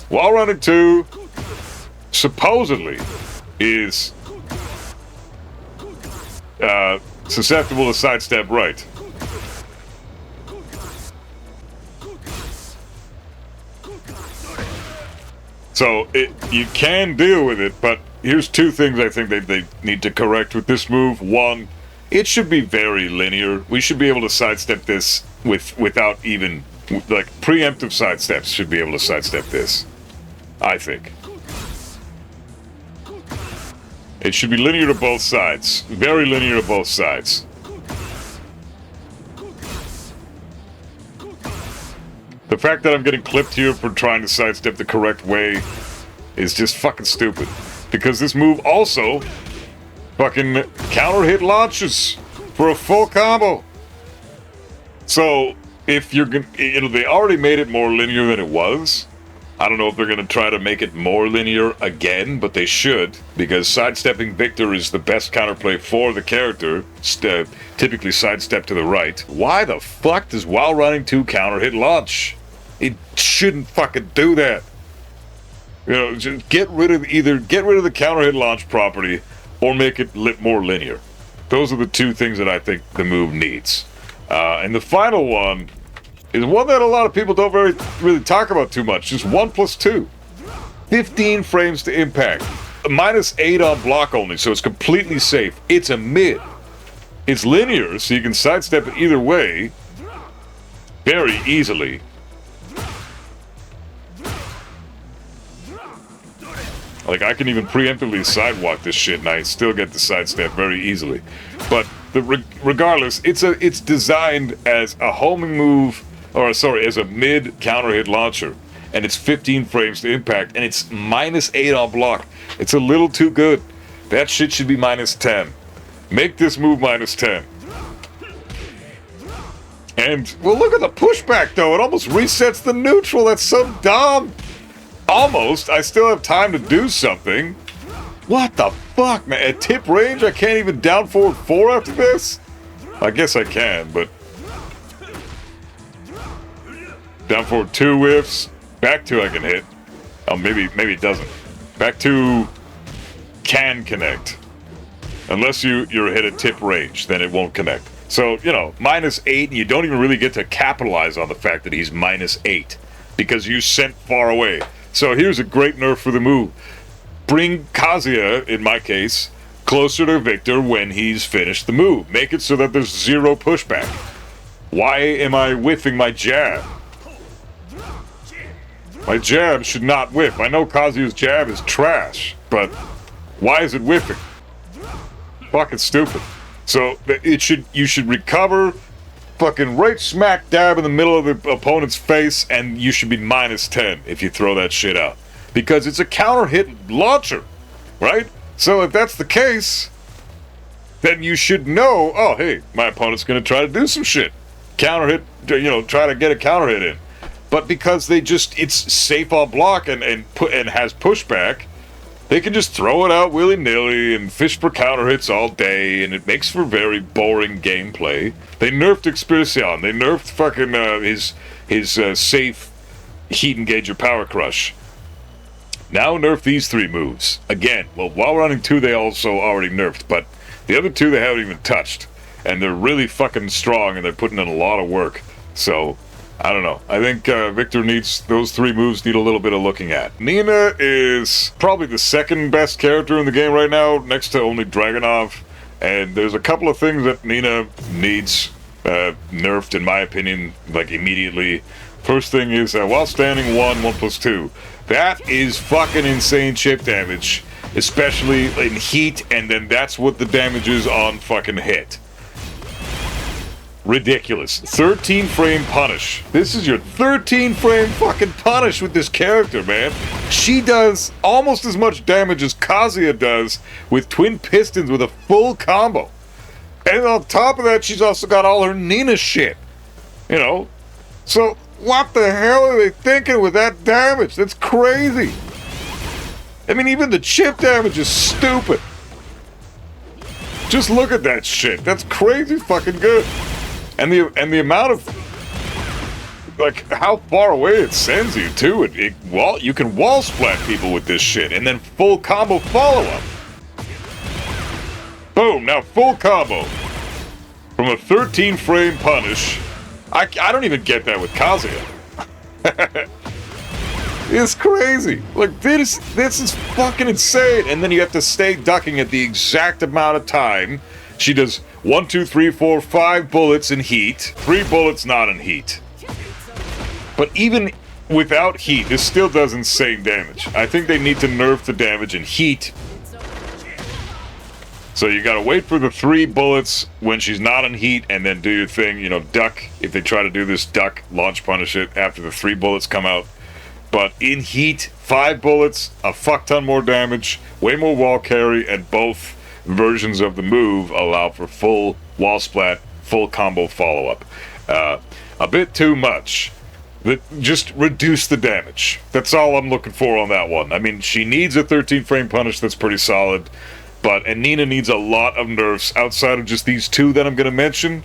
While running 2 supposedly is susceptible to sidestep right. So, you can deal with it, but here's 2 things I think they need to correct with this move. 1, it should be very linear. We should be able to sidestep this without even, like, preemptive sidesteps should be able to sidestep this. I think. It should be linear to both sides. Very linear to both sides. The fact that I'm getting clipped here for trying to sidestep the correct way is just fucking stupid. Because this move also fucking counter hit launches for a full combo. So, if you're gonna, they already made it more linear than it was. I don't know if they're gonna try to make it more linear again, but they should, because sidestepping Victor is the best counterplay for the character, typically sidestep to the right. Why the fuck does while running 2 counter hit launch? It shouldn't fucking do that. You know, just get rid of the counter hit launch property, or make it more linear. Those are the 2 things that I think the move needs. And the final one is one that a lot of people don't really talk about too much. Just 1+2. 15 frames to impact. -8 on block only, so it's completely safe. It's a mid. It's linear, so you can sidestep it either way very easily. Like, I can even preemptively sidewalk this shit, and I still get the sidestep very easily. But regardless, it's designed as a homing move, or sorry, as a mid counter hit launcher, and it's 15 frames to impact, and it's -8 on block. It's a little too good. That shit should be -10. Make this move -10. And, well, look at the pushback, though. It almost resets the neutral. That's so dumb. Almost. I still have time to do something. What the fuck, man? At tip range, I can't even down forward 4 after this? I guess I can, but... Down forward 2 whiffs. Back 2 I can hit. Oh, maybe it doesn't. Back 2 can connect. Unless you're hit at tip range, then it won't connect. So, you know, -8, and you don't even really get to capitalize on the fact that he's -8. Because you sent far away. So here's a great nerf for the move. Bring Kazuya, in my case, closer to Victor when he's finished the move. Make it so that there's 0 pushback. Why am I whiffing my jab? My jab should not whiff. I know Kazuya's jab is trash, but why is it whiffing? Fucking stupid. So you should recover, fucking right smack dab in the middle of the opponent's face, and you should be -10 if you throw that shit out. Because it's a counter hit launcher, right? So if that's the case, then you should know, oh, hey, my opponent's gonna try to do some shit. Counter hit, you know, try to get a counter hit in. But because it's safe on block and has pushback, they can just throw it out willy-nilly and fish for counter hits all day, and it makes for very boring gameplay. They nerfed Expedition. They nerfed fucking his safe heat engager power crush. Now nerf these 3 moves. Again, well, while running 2 they also already nerfed, but the other 2 they haven't even touched. And they're really fucking strong, and they're putting in a lot of work. So, I don't know. I think Victor needs, those 3 moves need a little bit of looking at. Nina is probably the 2nd best character in the game right now, next to only Dragunov. And there's a couple of things that Nina needs nerfed, in my opinion, like immediately. First thing is, while standing 1+2. That is fucking insane chip damage, especially in heat, and then that's what the damage is on fucking hit. Ridiculous. 13 frame punish. This is your 13 frame fucking punish with this character, man. She does almost as much damage as Kazuya does with twin pistons with a full combo. And on top of that, she's also got all her Nina shit. You know? So, what the hell are they thinking with that damage? That's crazy. I mean, even the chip damage is stupid. Just look at that shit. That's crazy fucking good. And the amount of, like, how far away it sends you, too. You can wall splat people with this shit, and then full combo follow-up. Boom, now full combo. From a 13 frame punish. I don't even get that with Kazuya. It's crazy. Like, this is fucking insane. And then you have to stay ducking at the exact amount of time. She does 1, 2, 3, 4, 5 bullets in heat, 3 bullets not in heat. But even without heat, this still does insane damage. I think they need to nerf the damage in heat So you gotta wait for the 3 bullets when she's not in heat, and then do your thing, you know, duck. If they try to do this, duck, launch punish it after the 3 bullets come out. But in heat, 5 bullets, a fuck ton more damage, way more wall carry, and both versions of the move allow for full wall splat, full combo follow-up. A bit too much. Just reduce the damage. That's all I'm looking for on that one. I mean, she needs a 13 frame punish, that's pretty solid. And Nina needs a lot of nerfs outside of just these 2 that I'm going to mention.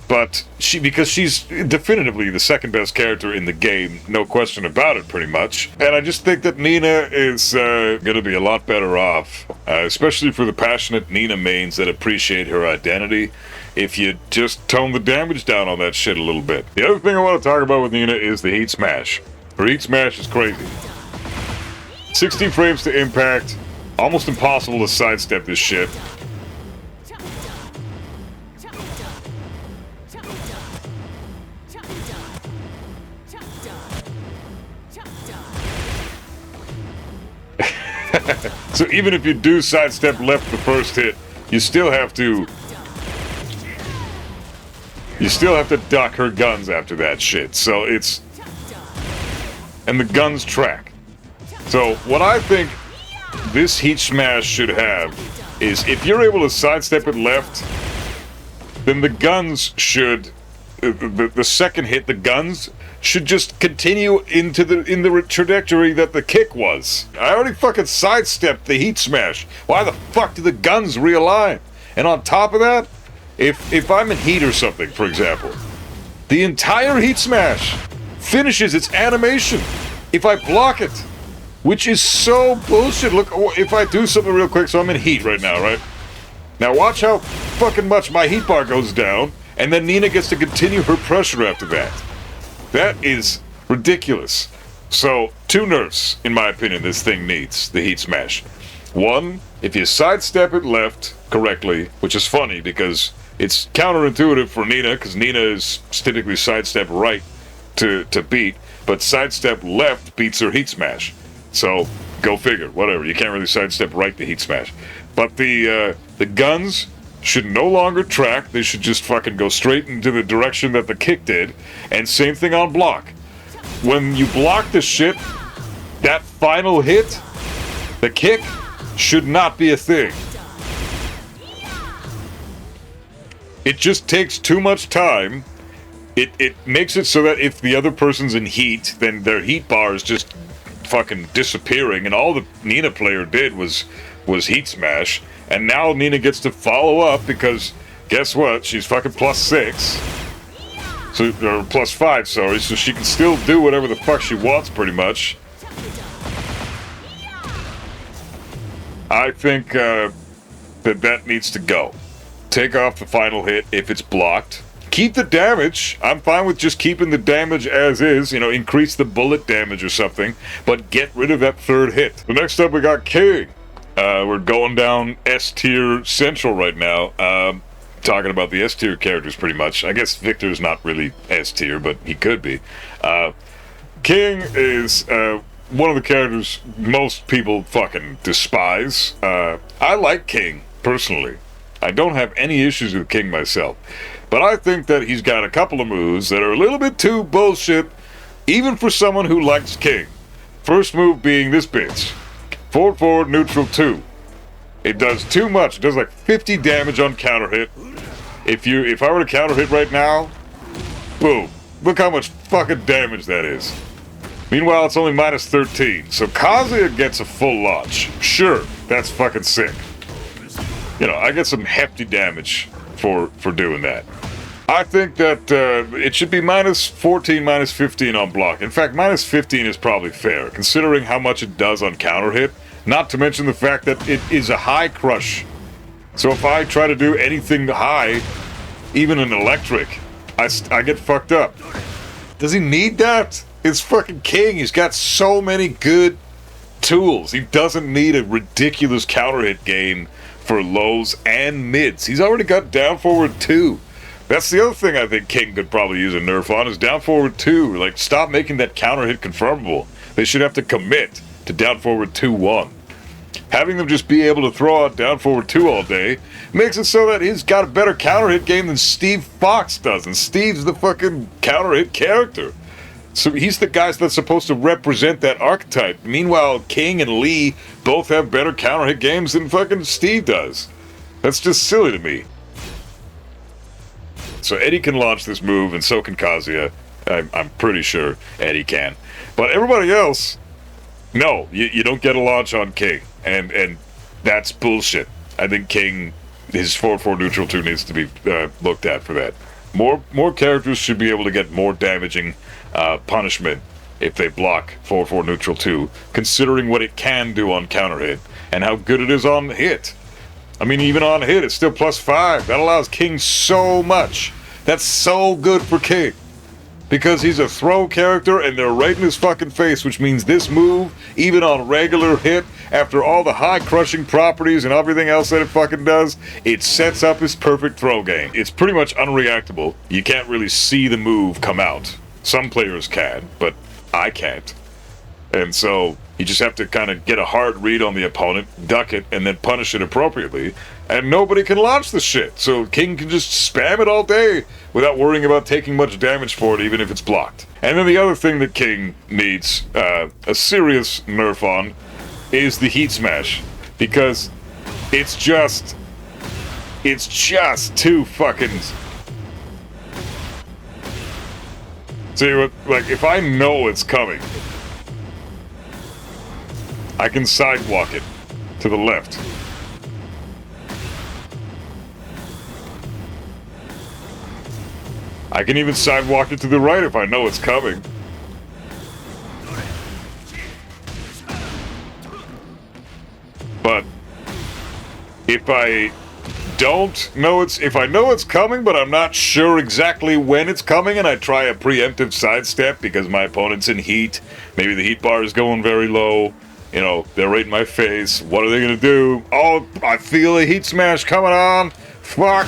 But because she's definitively the second best character in the game, no question about it, pretty much. And I just think that Nina is going to be a lot better off, especially for the passionate Nina mains that appreciate her identity, if you just tone the damage down on that shit a little bit. The other thing I want to talk about with Nina is the heat smash. Her heat smash is crazy. 16 frames to impact. Almost impossible to sidestep this shit. So even if you do sidestep left the first hit, you still have to duck her guns after that shit. So it's... And the guns track. So what I think this heat smash should have is, if you're able to sidestep it left, then the guns should, the second hit, the guns should just continue in the trajectory that the kick was. I already fucking sidestepped the heat smash. Why the fuck do the guns realign? And on top of that, if I'm in heat or something, for example, the entire heat smash finishes its animation if I block it. Which is so bullshit. Look, if I do something real quick, so I'm in heat right now, right? Now watch how fucking much my heat bar goes down, and then Nina gets to continue her pressure after that. That is ridiculous. So, 2 nerfs, in my opinion, this thing needs, the heat smash. 1, if you sidestep it left correctly, which is funny because it's counterintuitive for Nina, because Nina is typically sidestep right to beat, but sidestep left beats her heat smash. So, go figure, whatever. You can't really sidestep right to heat smash. But the guns should no longer track. They should just fucking go straight into the direction that the kick did. And same thing on block. When you block the shit, that final hit, the kick, should not be a thing. It just takes too much time. It makes it so that if the other person's in heat, then their heat bar is just fucking disappearing, and all the Nina player did was heat smash, and now Nina gets to follow up because guess what? She's fucking +6, so or +5, sorry. So she can still do whatever the fuck she wants, pretty much. I think that needs to go. Take off the final hit if it's blocked. Keep the damage. I'm fine with just keeping the damage as is, you know, increase the bullet damage or something, but get rid of that 3rd hit. So next up we got King. We're going down S tier central right now. Talking about the S tier characters pretty much. I guess Victor's not really S tier, but he could be. King is one of the characters most people fucking despise. I like King, personally. I don't have any issues with King myself. But I think that he's got a couple of moves that are a little bit too bullshit, even for someone who likes King. First move being this bitch. Forward, neutral 2. It does too much. It does like 50 damage on counter hit. If I were to counter hit right now, boom. Look how much fucking damage that is. Meanwhile, it's only -13. So Kazuya gets a full launch. Sure, that's fucking sick. You know, I get some hefty damage for doing that. I think that it should be -14, -15 on block. In fact, -15 is probably fair, considering how much it does on counter hit. Not to mention the fact that it is a high crush. So if I try to do anything high, even an electric, I get fucked up. Does he need that? It's fucking King. He's got so many good tools. He doesn't need a ridiculous counter hit game for lows and mids. He's already got down forward 2. That's the other thing I think King could probably use a nerf on, is down forward 2. Like, stop making that counter hit confirmable. They should have to commit to down forward 2-1. Having them just be able to throw out down forward 2 all day makes it so that he's got a better counter hit game than Steve Fox does, and Steve's the fucking counter hit character. So he's the guy that's supposed to represent that archetype. Meanwhile, King and Lee both have better counter hit games than fucking Steve does. That's just silly to me. So Eddie can launch this move, and so can Kazuya. I'm pretty sure Eddie can. But everybody else, no, you don't get a launch on King. And that's bullshit. I think King, his 4/4 neutral 2 needs to be looked at for that. More characters should be able to get more damaging punishment if they block 4/4 neutral 2, considering what it can do on counter hit and how good it is on hit. I mean, even on hit, it's still +5. That allows King so much. That's so good for King. Because he's a throw character and they're right in his fucking face, which means this move, even on regular hit, after all the high crushing properties and everything else that it fucking does, it sets up his perfect throw game. It's pretty much unreactable. You can't really see the move come out. Some players can, but I can't. And so you just have to kind of get a hard read on the opponent, duck it, and then punish it appropriately. And nobody can launch the shit. So King can just spam it all day without worrying about taking much damage for it, even if it's blocked. And then the other thing that King needs a serious nerf on is the heat smash. Because it's just too fucking... See, like, if I know it's coming, I can sidewalk it to the left. I can even sidewalk it to the right if I know it's coming. But if I don't know if I know it's coming, but I'm not sure exactly when it's coming, and I try a preemptive sidestep because my opponent's in heat, maybe the heat bar is going very low, you know, they're right in my face, what are they gonna do? Oh, I feel a heat smash coming on, fuck.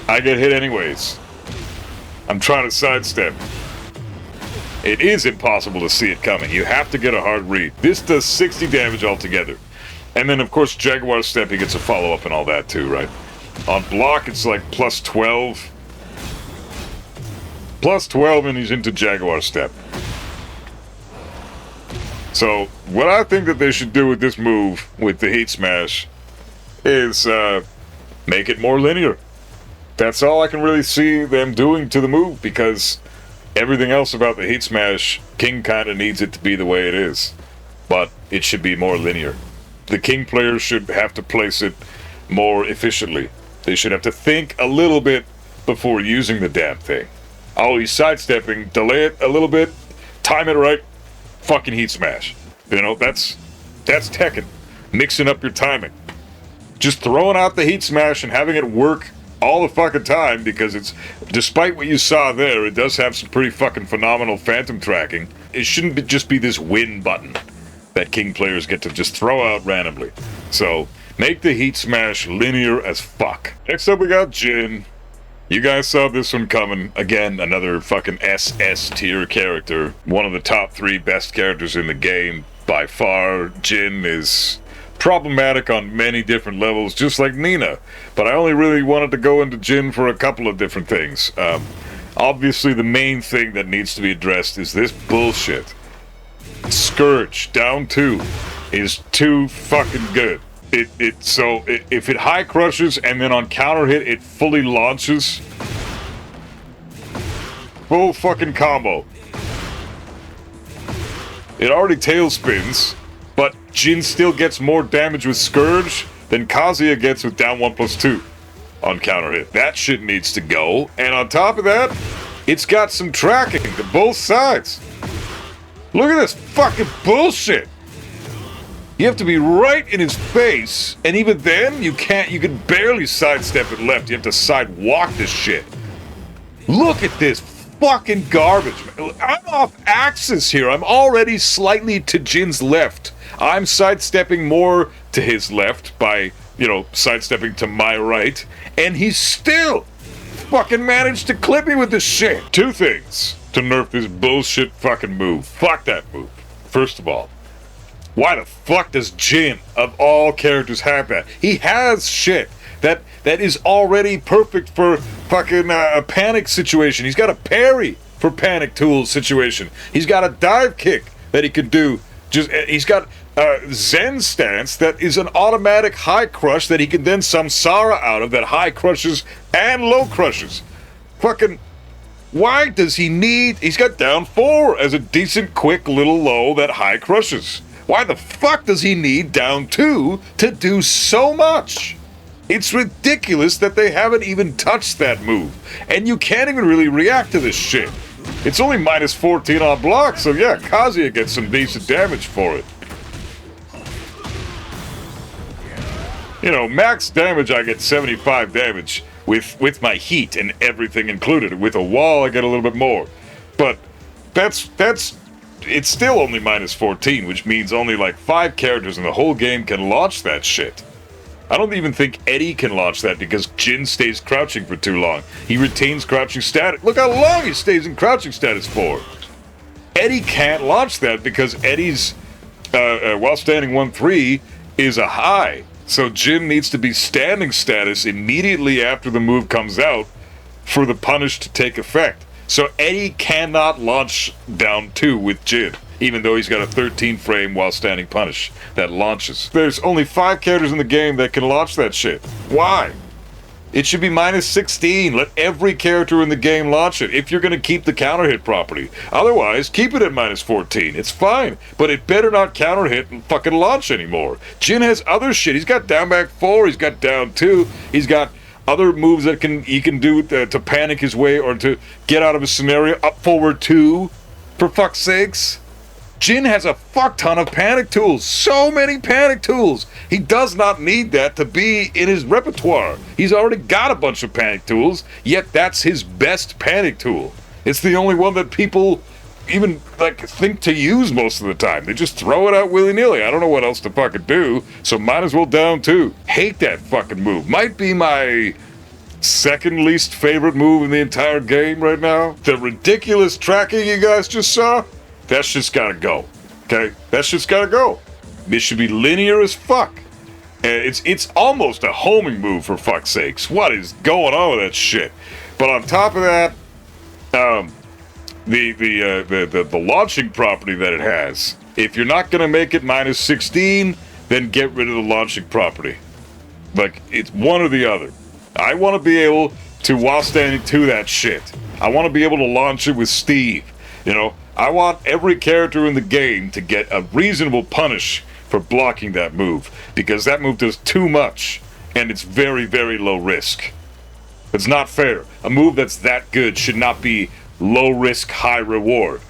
I get hit anyways. I'm trying to sidestep. It is impossible to see it coming. You have to get a hard read. This does 60 damage altogether. And then, of course, Jaguar Step, he gets a follow-up and all that, too, right? On block, it's like +12. +12, and he's into Jaguar Step. So, what I think that they should do with this move, with the Heat Smash, is make it more linear. That's all I can really see them doing to the move, because everything else about the Heat Smash, King kind of needs it to be the way it is. But it should be more linear. The King players should have to place it more efficiently. They should have to think a little bit before using the damn thing. Oh, he's sidestepping, delay it a little bit, time it right, fucking Heat Smash. You know, that's Tekken. Mixing up your timing. Just throwing out the Heat Smash and having it work all the fucking time, because it's, despite what you saw there, it does have some pretty fucking phenomenal phantom tracking. It shouldn't just be this win button that King players get to just throw out randomly. So, make the Heat Smash linear as fuck. Next up we got Jin. You guys saw this one coming. Again, another fucking SS tier character. One of the top 3 best characters in the game by far. Jin is problematic on many different levels, just like Nina. But I only really wanted to go into Jin for a couple of different things. Obviously, the main thing that needs to be addressed is this bullshit. Scourge down 2 is too fucking good. If it high crushes and then on counter hit it fully launches, full fucking combo. It already tail spins, but Jin still gets more damage with Scourge than Kazuya gets with down 1+2 on counter hit. That shit needs to go. And on top of that, it's got some tracking to both sides. Look at this fucking bullshit. You have to be right in his face, and even then, you can barely sidestep it left. You have to sidewalk this shit. Look at this fucking garbage. I'm off axis here. I'm already slightly to Jin's left. I'm sidestepping more to his left by, you know, sidestepping to my right, and he's still fucking managed to clip me with this shit. 2 things to nerf this bullshit fucking move. Fuck that move. First of all, Why the fuck does Jin, of all characters, have that? He has shit that is already perfect for fucking a panic situation. He's got a parry for panic tools situation. He's got a dive kick that he can do. He's got Zen stance that is an automatic high crush that he can then samsara out of, that high crushes and low crushes. Fucking, why does he need... He's got down 4 as a decent, quick little low that high crushes. Why the fuck does he need down 2 to do so much? It's ridiculous that they haven't even touched that move. And you can't even really react to this shit. It's only minus 14 on block, so yeah, Kazuya gets some decent damage for it. You know, max damage, I get 75 damage with my heat and everything included. With a wall, I get a little bit more. But it's still only minus 14, which means only like 5 characters in the whole game can launch that shit. I don't even think Eddie can launch that because Jin stays crouching for too long. He retains crouching status. Look how long he stays in crouching status for. Eddie can't launch that because Eddie's, while standing 1-3, is a high. So Jin needs to be standing status immediately after the move comes out for the punish to take effect. So Eddie cannot launch down 2 with Jin, even though he's got a 13 frame while standing punish that launches. There's only 5 characters in the game that can launch that shit. Why? It should be minus 16. Let every character in the game launch it if you're going to keep the counter hit property. Otherwise, keep it at minus 14. It's fine, but it better not counter hit and fucking launch anymore. Jin has other shit. He's got down back 4. He's got down 2. He's got other moves that he can do to panic his way or to get out of a scenario. Up forward 2, for fuck's sakes. Jin has a fuck ton of panic tools. So many panic tools. He does not need that to be in his repertoire. He's already got a bunch of panic tools, yet that's his best panic tool. It's the only one that people even think to use most of the time. They just throw it out willy-nilly. I don't know what else to fucking do, so might as well down 2. Hate that fucking move. Might be my second least favorite move in the entire game right now. The ridiculous tracking you guys just saw, that shit's gotta go. Okay? That shit's gotta go. It should be linear as fuck. And it's almost a homing move, for fuck's sakes. What is going on with that shit? But on top of that, the launching property that it has, if you're not gonna make it minus 16, then get rid of the launching property. Like, it's one or the other. I want to be able to, while standing to that shit, I want to be able to launch it with Steve. You know, I want every character in the game to get a reasonable punish for blocking that move, because that move does too much, and it's very, very low risk. It's not fair. A move that's that good should not be low risk, high reward.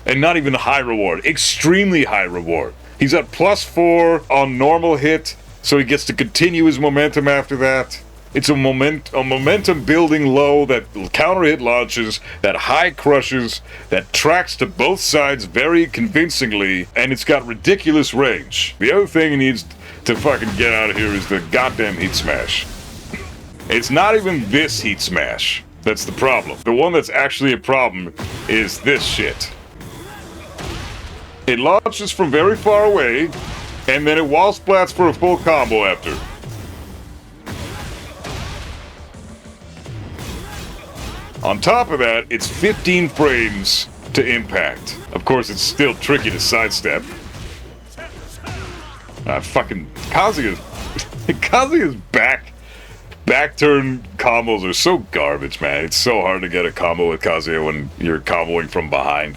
And not even high reward, extremely high reward. He's at +4 on normal hit, so he gets to continue his momentum after that. It's a momentum building low that counter hit launches, that high crushes, that tracks to both sides very convincingly, and it's got ridiculous range. The other thing he needs to fucking get out of here is the goddamn heat smash. It's not even this heat smash that's the problem. The one that's actually a problem is this shit. It launches from very far away, and then it wall splats for a full combo after. On top of that, it's 15 frames to impact. Of course, it's still tricky to sidestep. Fucking Kazuya's back turn combos are so garbage, man. It's so hard to get a combo with Kazuya when you're comboing from behind.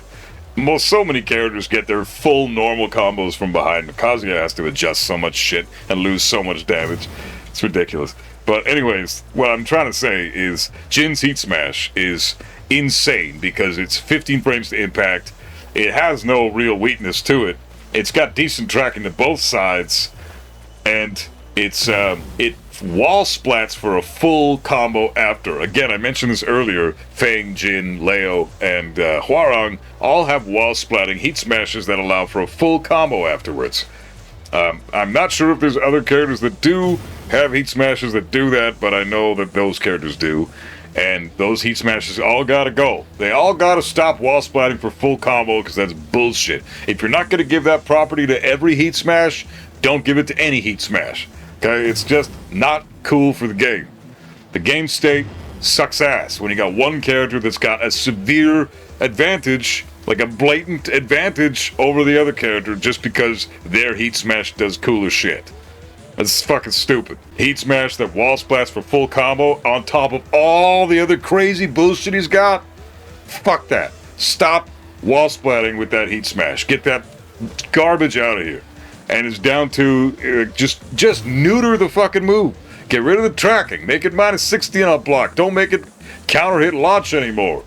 So many characters get their full normal combos from behind. Kazuya has to adjust so much shit and lose so much damage. It's ridiculous. But anyways, what I'm trying to say is Jin's Heat Smash is insane because it's 15 frames to impact. It has no real weakness to it. It's got decent tracking to both sides, and it wall splats for a full combo after. Again, I mentioned this earlier. Feng, Jin, Leo, and Hwoarang all have wall splatting heat smashes that allow for a full combo afterwards. I'm not sure if there's other characters that do have heat smashes that do that, but I know that those characters do. And those heat smashes all gotta go. They all gotta stop wall splatting for full combo, because that's bullshit. If you're not gonna give that property to every heat smash, don't give it to any heat smash. Okay, it's just not cool for the game. The game state sucks ass when you got one character that's got a severe advantage, like a blatant advantage over the other character, just because their heat smash does cooler shit. That's fucking stupid. Heat smash that wall splats for full combo on top of all the other crazy bullshit he's got. Fuck that. Stop wall splatting with that heat smash. Get that garbage out of here. And it's down to just neuter the fucking move. Get rid of the tracking. Make it minus 60 on a block. Don't make it counter hit launch anymore.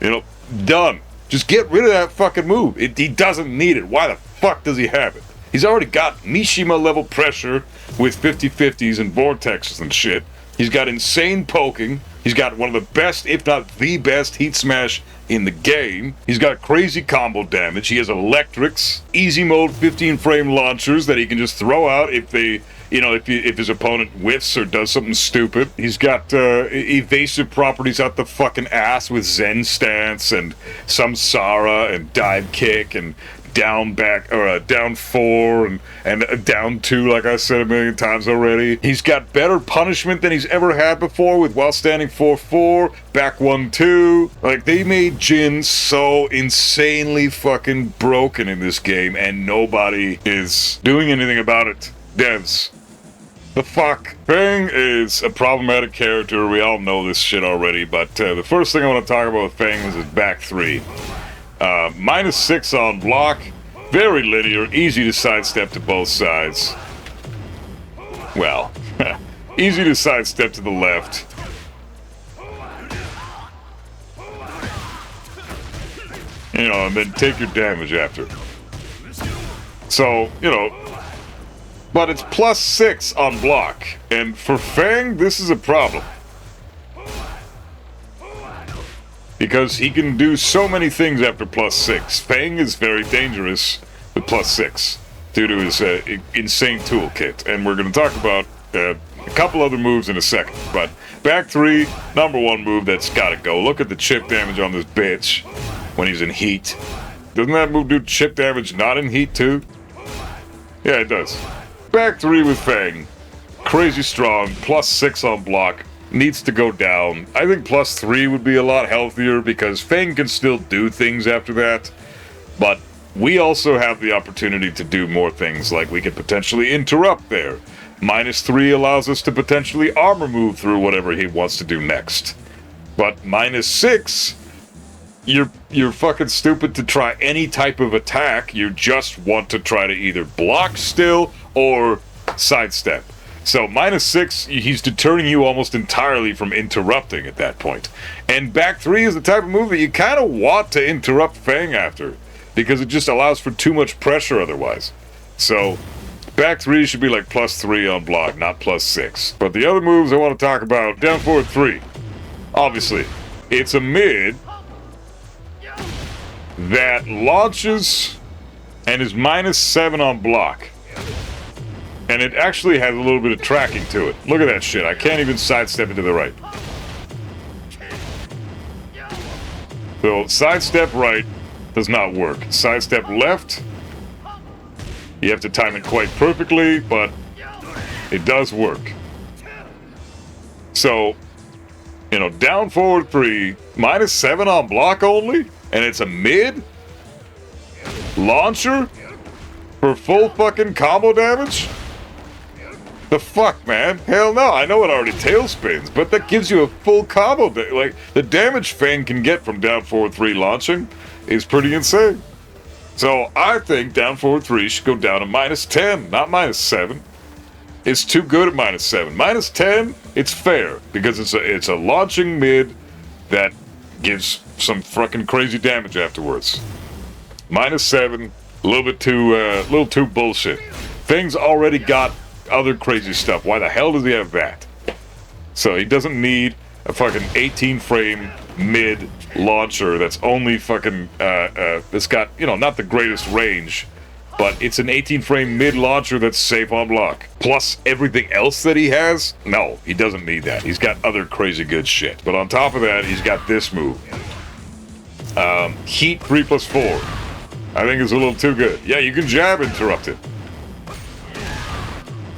You know, done. Just get rid of that fucking move. He doesn't need it. Why the fuck does he have it? He's already got Mishima level pressure with 50-50s and vortexes and shit. He's got insane poking. He's got one of the best, if not the best, heat smash in the game. He's got crazy combo damage. He has electrics, easy mode 15 frame launchers that he can just throw out if they, you know, if his opponent whiffs or does something stupid. He's got evasive properties out the fucking ass with Zen stance and Samsara and dive kick and down back, or down 4 and down 2, like I said a million times already. He's got better punishment than he's ever had before with while standing 4-4, back 1-2. Like, they made Jin so insanely fucking broken in this game, and nobody is doing anything about it. Devs. The fuck? Feng is a problematic character. We all know this shit already, but the first thing I want to talk about with Feng is his back 3. Minus 6 on block, very linear, easy to sidestep to both sides. Well, easy to sidestep to the left. You know, and then take your damage after. So, you know, but it's plus 6 on block, and for Feng, this is a problem. Because he can do so many things after plus 6. Feng is very dangerous with plus 6 due to his insane toolkit. And we're going to talk about a couple other moves in a second. But back 3, number 1 move that's got to go. Look at the chip damage on this bitch when he's in heat. Doesn't that move do chip damage not in heat too? Yeah, it does. Back 3 with Feng. Crazy strong, plus 6 on block. Needs to go down. I think plus 3 would be a lot healthier because Feng can still do things after that, but we also have the opportunity to do more things, like we could potentially interrupt there. Minus 3 allows us to potentially armor move through whatever he wants to do next. But minus 6, you're fucking stupid to try any type of attack. You just want to try to either block still or sidestep. So minus 6, he's deterring you almost entirely from interrupting at that point. And back 3 is the type of move that you kind of want to interrupt Feng after, because it just allows for too much pressure otherwise. So back 3 should be like plus 3 on block, not plus 6. But the other moves I want to talk about, down forward 3. Obviously, it's a mid that launches and is minus 7 on block. And it actually has a little bit of tracking to it. Look at that shit. I can't even sidestep it to the right. So, sidestep right does not work. Sidestep left, you have to time it quite perfectly, but it does work. So, you know, down forward 3, minus 7 on block only, and it's a mid launcher for full fucking combo damage? The fuck, man? Hell no. I know it already tailspins, but that gives you a full combo. Like, the damage Feng can get from down forward 3 launching is pretty insane. So, I think down forward 3 should go down to minus 10, not minus 7. It's too good at minus 7. Minus 10, it's fair, because it's a launching mid that gives some fucking crazy damage afterwards. Minus 7, a little too bullshit. Feng's already got other crazy stuff. Why the hell does he have that? So he doesn't need a fucking 18 frame mid launcher that's only fucking that's got, you know, not the greatest range, but it's an 18-frame mid-launcher that's safe on block. Plus everything else that he has? No, he doesn't need that. He's got other crazy good shit. But on top of that, he's got this move. Heat 3+4. I think it's a little too good. Yeah, you can jab interrupt it.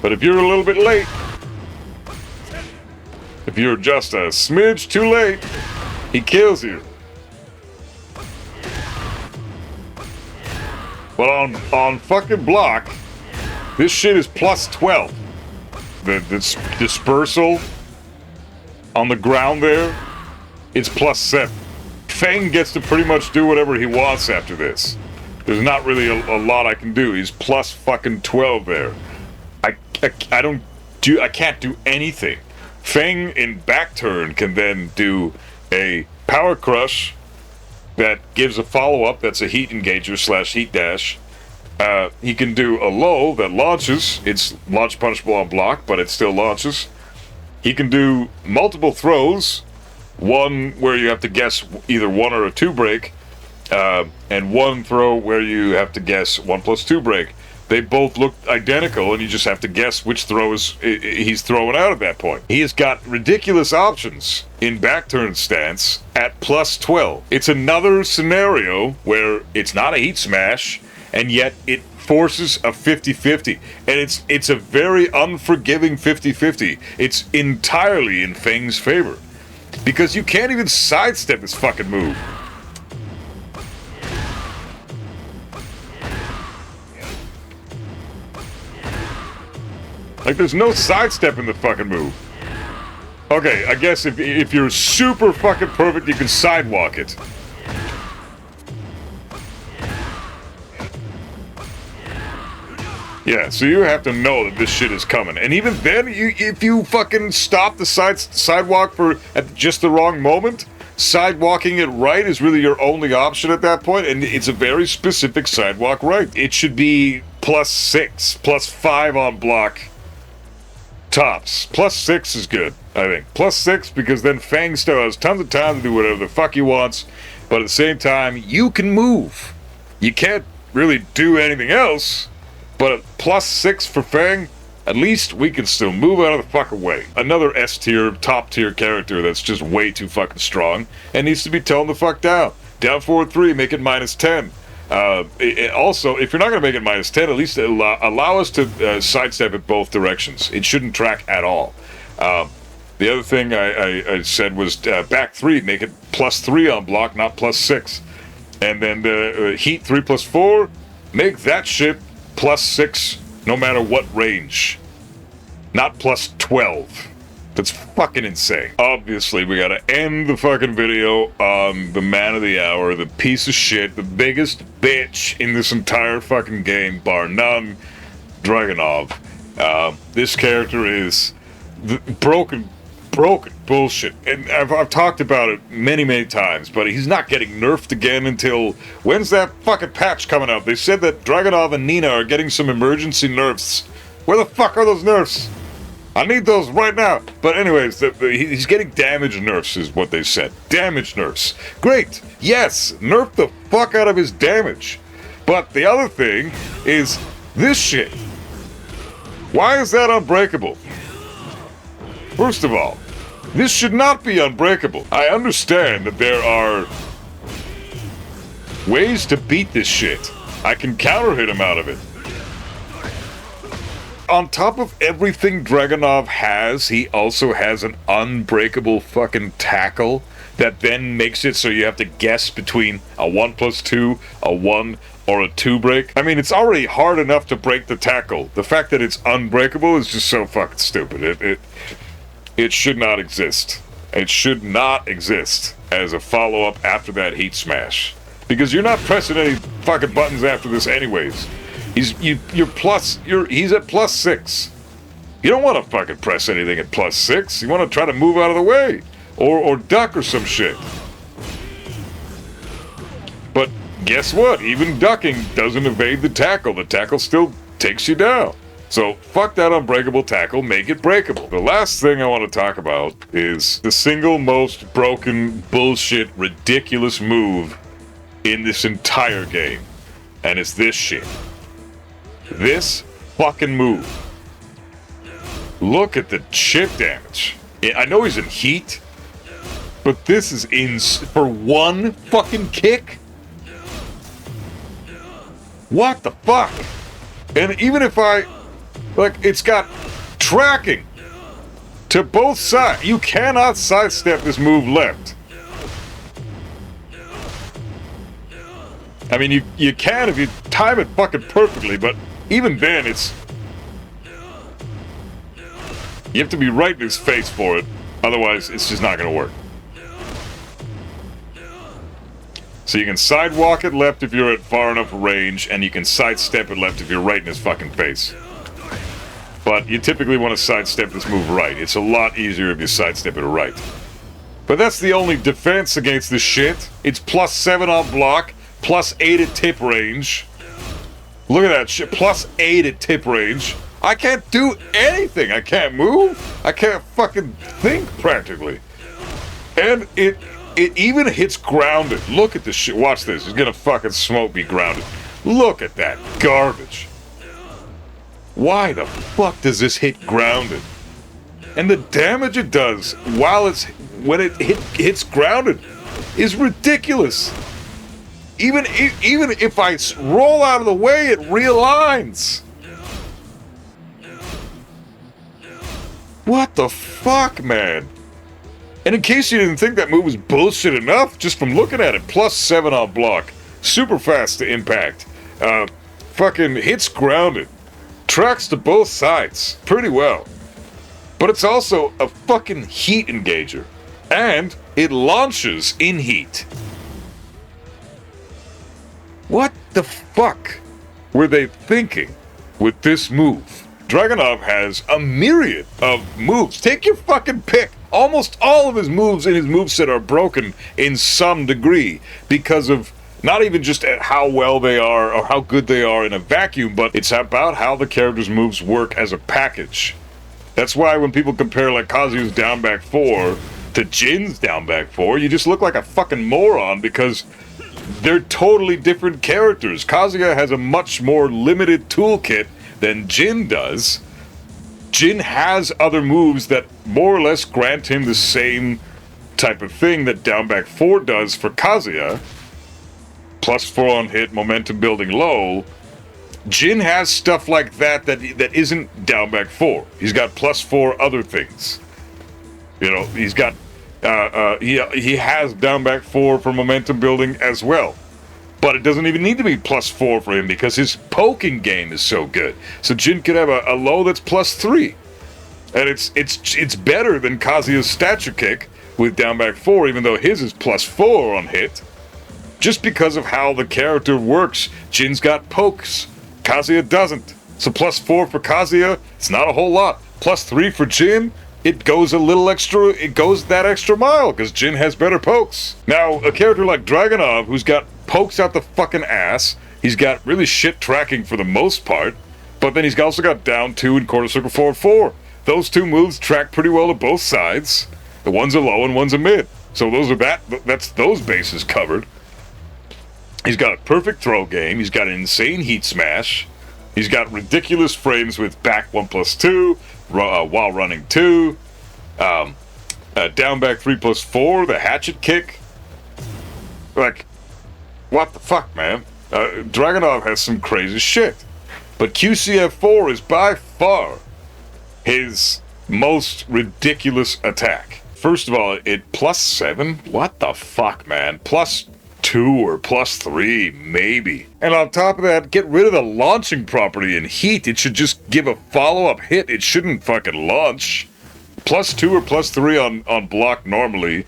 But if you're a little bit late, if you're just a smidge too late, he kills you. But on fucking block, this shit is +12. The dispersal on the ground there, it's +7. Feng gets to pretty much do whatever he wants after this. There's not really a lot I can do. He's +12 there. I can't do anything. Feng in back turn can then do a power crush that gives a follow-up that's a heat engager / heat dash. He can do a low that launches. It's launch punishable on block, but it still launches. He can do multiple throws. One where you have to guess either 1 or a 2 break, and one throw where you have to guess 1+2 break. They both look identical, and you just have to guess which throw he's throwing out at that point. He has got ridiculous options in back turn stance at +12. It's another scenario where it's not a heat smash, and yet it forces a 50-50. And it's a very unforgiving 50-50. It's entirely in Feng's favor. Because you can't even sidestep this fucking move. Like, there's no sidestep in the fucking move. Okay, I guess if you're super fucking perfect, you can sidewalk it. Yeah, so you have to know that this shit is coming. And even then, if you fucking stop the sidewalk at just the wrong moment, sidewalking it right is really your only option at that point, and it's a very specific sidewalk right. It should be +6, +5 on block. Tops. +6 is good, I think. +6 because then Feng still has tons of time to do whatever the fuck he wants, but at the same time, you can move. You can't really do anything else, but at +6 for Feng, at least we can still move out of the fucking way. Another S-tier, top-tier character that's just way too fucking strong and needs to be toned the fuck down. Down forward 3, make it -10. Also, if you're not going to make it -10, at least allow us to sidestep it both directions. It shouldn't track at all. The other thing I said was back 3, make it +3 on block, not +6. And then the heat 3+4, make that shit +6 no matter what range. Not +12. That's fucking insane. Obviously, we gotta end the fucking video on the man of the hour, the piece of shit, the biggest bitch in this entire fucking game, bar none, Dragunov. This character is broken bullshit. And I've talked about it many times, but he's not getting nerfed again until... When's that fucking patch coming out? They said that Dragunov and Nina are getting some emergency nerfs. Where the fuck are those nerfs? I need those right now. But anyways, he's getting damage nerfs is what they said. Damage nerfs. Great. Yes, nerf the fuck out of his damage. But the other thing is this shit. Why is that unbreakable? First of all, this should not be unbreakable. I understand that there are ways to beat this shit. I can counter hit him out of it. On top of everything Dragunov has, he also has an unbreakable fucking tackle that then makes it so you have to guess between a 1+2, a 1, or a 2 break. I mean, it's already hard enough to break the tackle. The fact that it's unbreakable is just so fucking stupid. It should not exist. It should not exist as a follow-up after that heat smash. Because you're not pressing any fucking buttons after this anyways. He's at +6. You don't want to fucking press anything at +6. You want to try to move out of the way. Or duck or some shit. But guess what? Even ducking doesn't evade the tackle. The tackle still takes you down. So fuck that unbreakable tackle, make it breakable. The last thing I want to talk about is the single most broken, bullshit, ridiculous move in this entire game. And it's this shit. This fucking move. Look at the chip damage. I know he's in heat, but this is for one fucking kick? What the fuck? And even if it's got tracking to both sides. You cannot sidestep this move left. I mean, you can if you time it fucking perfectly, but even then, you have to be right in his face for it. Otherwise, it's just not going to work. So you can sidewalk it left if you're at far enough range, and you can sidestep it left if you're right in his fucking face. But you typically want to sidestep this move right. It's a lot easier if you sidestep it right. But that's the only defense against this shit. It's +7 on block, +8 at tip range. Look at that shit, +8 at tip range. I can't do anything. I can't move. I can't fucking think practically. And it even hits grounded. Look at this shit. Watch this. He's gonna fucking smoke me grounded. Look at that garbage. Why the fuck does this hit grounded? And the damage it does when it hits grounded is ridiculous. Even if I roll out of the way, it realigns. What the fuck, man? And in case you didn't think that move was bullshit enough, just from looking at it, +7 on block, super fast to impact, fucking hits grounded, tracks to both sides pretty well. But it's also a fucking heat engager, and it launches in heat. What the fuck were they thinking with this move? Dragunov has a myriad of moves. Take your fucking pick. Almost all of his moves in his moveset are broken in some degree because of not even just at how well they are or how good they are in a vacuum, but it's about how the character's moves work as a package. That's why when people compare like Kazuya's down back 4 to Jin's down back 4, you just look like a fucking moron because they're totally different characters. Kazuya has a much more limited toolkit than Jin does. Jin has other moves that more or less grant him the same type of thing that down back 4 does for Kazuya. +4 on hit, momentum building low. Jin has stuff like that isn't down back 4. He's got +4 other things. You know, he's got he has down back 4 for momentum building as well. But it doesn't even need to be +4 for him because his poking game is so good. So Jin could have a low that's +3. And it's better than Kazuya's stature kick with down back 4, even though his is +4 on hit. Just because of how the character works. Jin's got pokes. Kazuya doesn't. So +4 for Kazuya, it's not a whole lot. +3 for Jin, it goes a little extra, it goes that extra mile because Jin has better pokes. Now, a character like Dragunov, who's got pokes out the fucking ass, he's got really shit tracking for the most part, but then he's also got down 2 and quarter circle forward 4. Those two moves track pretty well to both sides. The one's a low and one's a mid. So that's those bases covered. He's got a perfect throw game. He's got an insane heat smash. He's got ridiculous frames with back 1+2, while running 2, down back 3+4, the hatchet kick. Like, what the fuck, man? Dragunov has some crazy shit. But QCF4 is by far his most ridiculous attack. First of all, it +7? What the fuck, man? +2 or +3, maybe. And on top of that, get rid of the launching property in heat. It should just give a follow-up hit. It shouldn't fucking launch. +2 or +3 on block normally.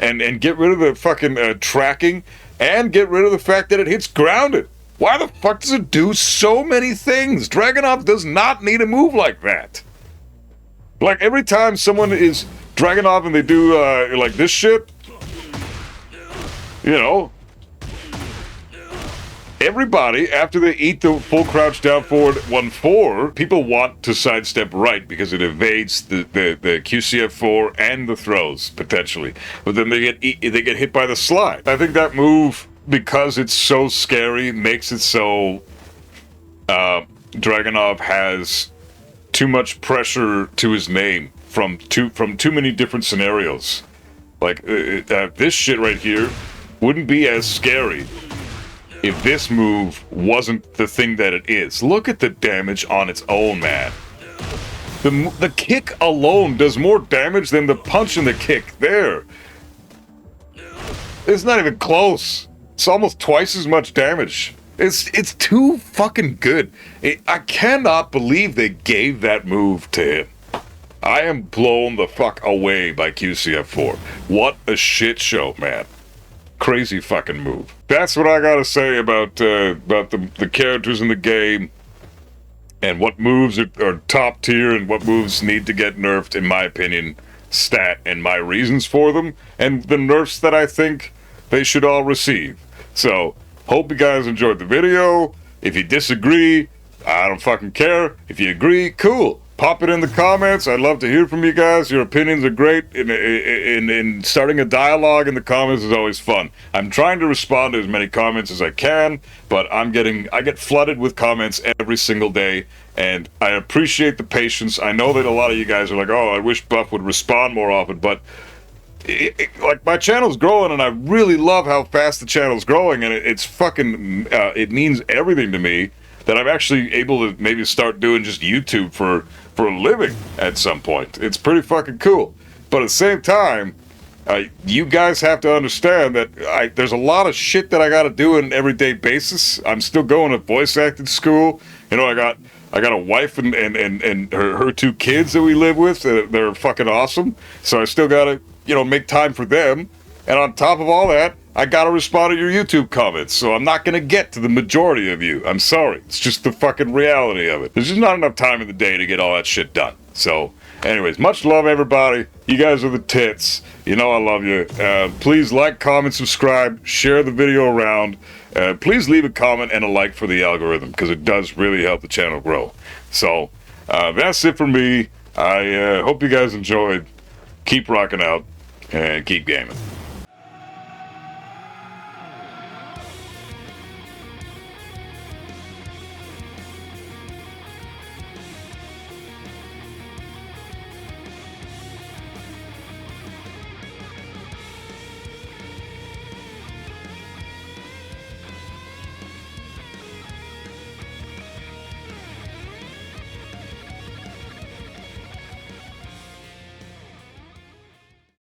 And get rid of the fucking tracking. And get rid of the fact that it hits grounded. Why the fuck does it do so many things? Dragunov does not need a move like that. Like, every time someone is Dragunov and they do, like, this shit, you know, everybody, after they eat the full crouch down forward 1-4, people want to sidestep right because it evades the QCF4 and the throws, potentially. But then they get hit by the slide. I think that move, because it's so scary, makes it so, Dragunov has too much pressure to his name from too many different scenarios. Like, this shit right here wouldn't be as scary if this move wasn't the thing that it is. Look at the damage on its own, man. The kick alone does more damage than the punch and the kick there. It's not even close. It's almost twice as much damage. It's too fucking good. I cannot believe they gave that move to him. I am blown the fuck away by QCF4. What a shit show, man. Crazy fucking move. That's what I gotta say about the characters in the game, and what moves are top tier and what moves need to get nerfed, in my opinion, stat, and my reasons for them, and the nerfs that I think they should all receive. So, hope you guys enjoyed the video. If you disagree, I don't fucking care. If you agree, cool. Pop it in the comments. I'd love to hear from you guys. Your opinions are great. In starting a dialogue in the comments is always fun. I'm trying to respond to as many comments as I can, but I get flooded with comments every single day, and I appreciate the patience. I know that a lot of you guys are like, oh, I wish Buff would respond more often, but like, my channel's growing, and I really love how fast the channel's growing, and it's fucking, it means everything to me that I'm actually able to maybe start doing just YouTube for a living at some point. It's pretty fucking cool. But at the same time, you guys have to understand that there's a lot of shit that I gotta do on an everyday basis. I'm still going to voice acting school. You know, I got a wife and her 2 kids that we live with. They're fucking awesome. So I still gotta, you know, make time for them. And on top of all that, I gotta respond to your YouTube comments, so I'm not gonna get to the majority of you. I'm sorry. It's just the fucking reality of it. There's just not enough time in the day to get all that shit done. So, anyways, much love, everybody. You guys are the tits. You know I love you. Please like, comment, subscribe, share the video around. Please leave a comment and a like for the algorithm, because it does really help the channel grow. So, that's it for me. I hope you guys enjoyed. Keep rocking out, and keep gaming.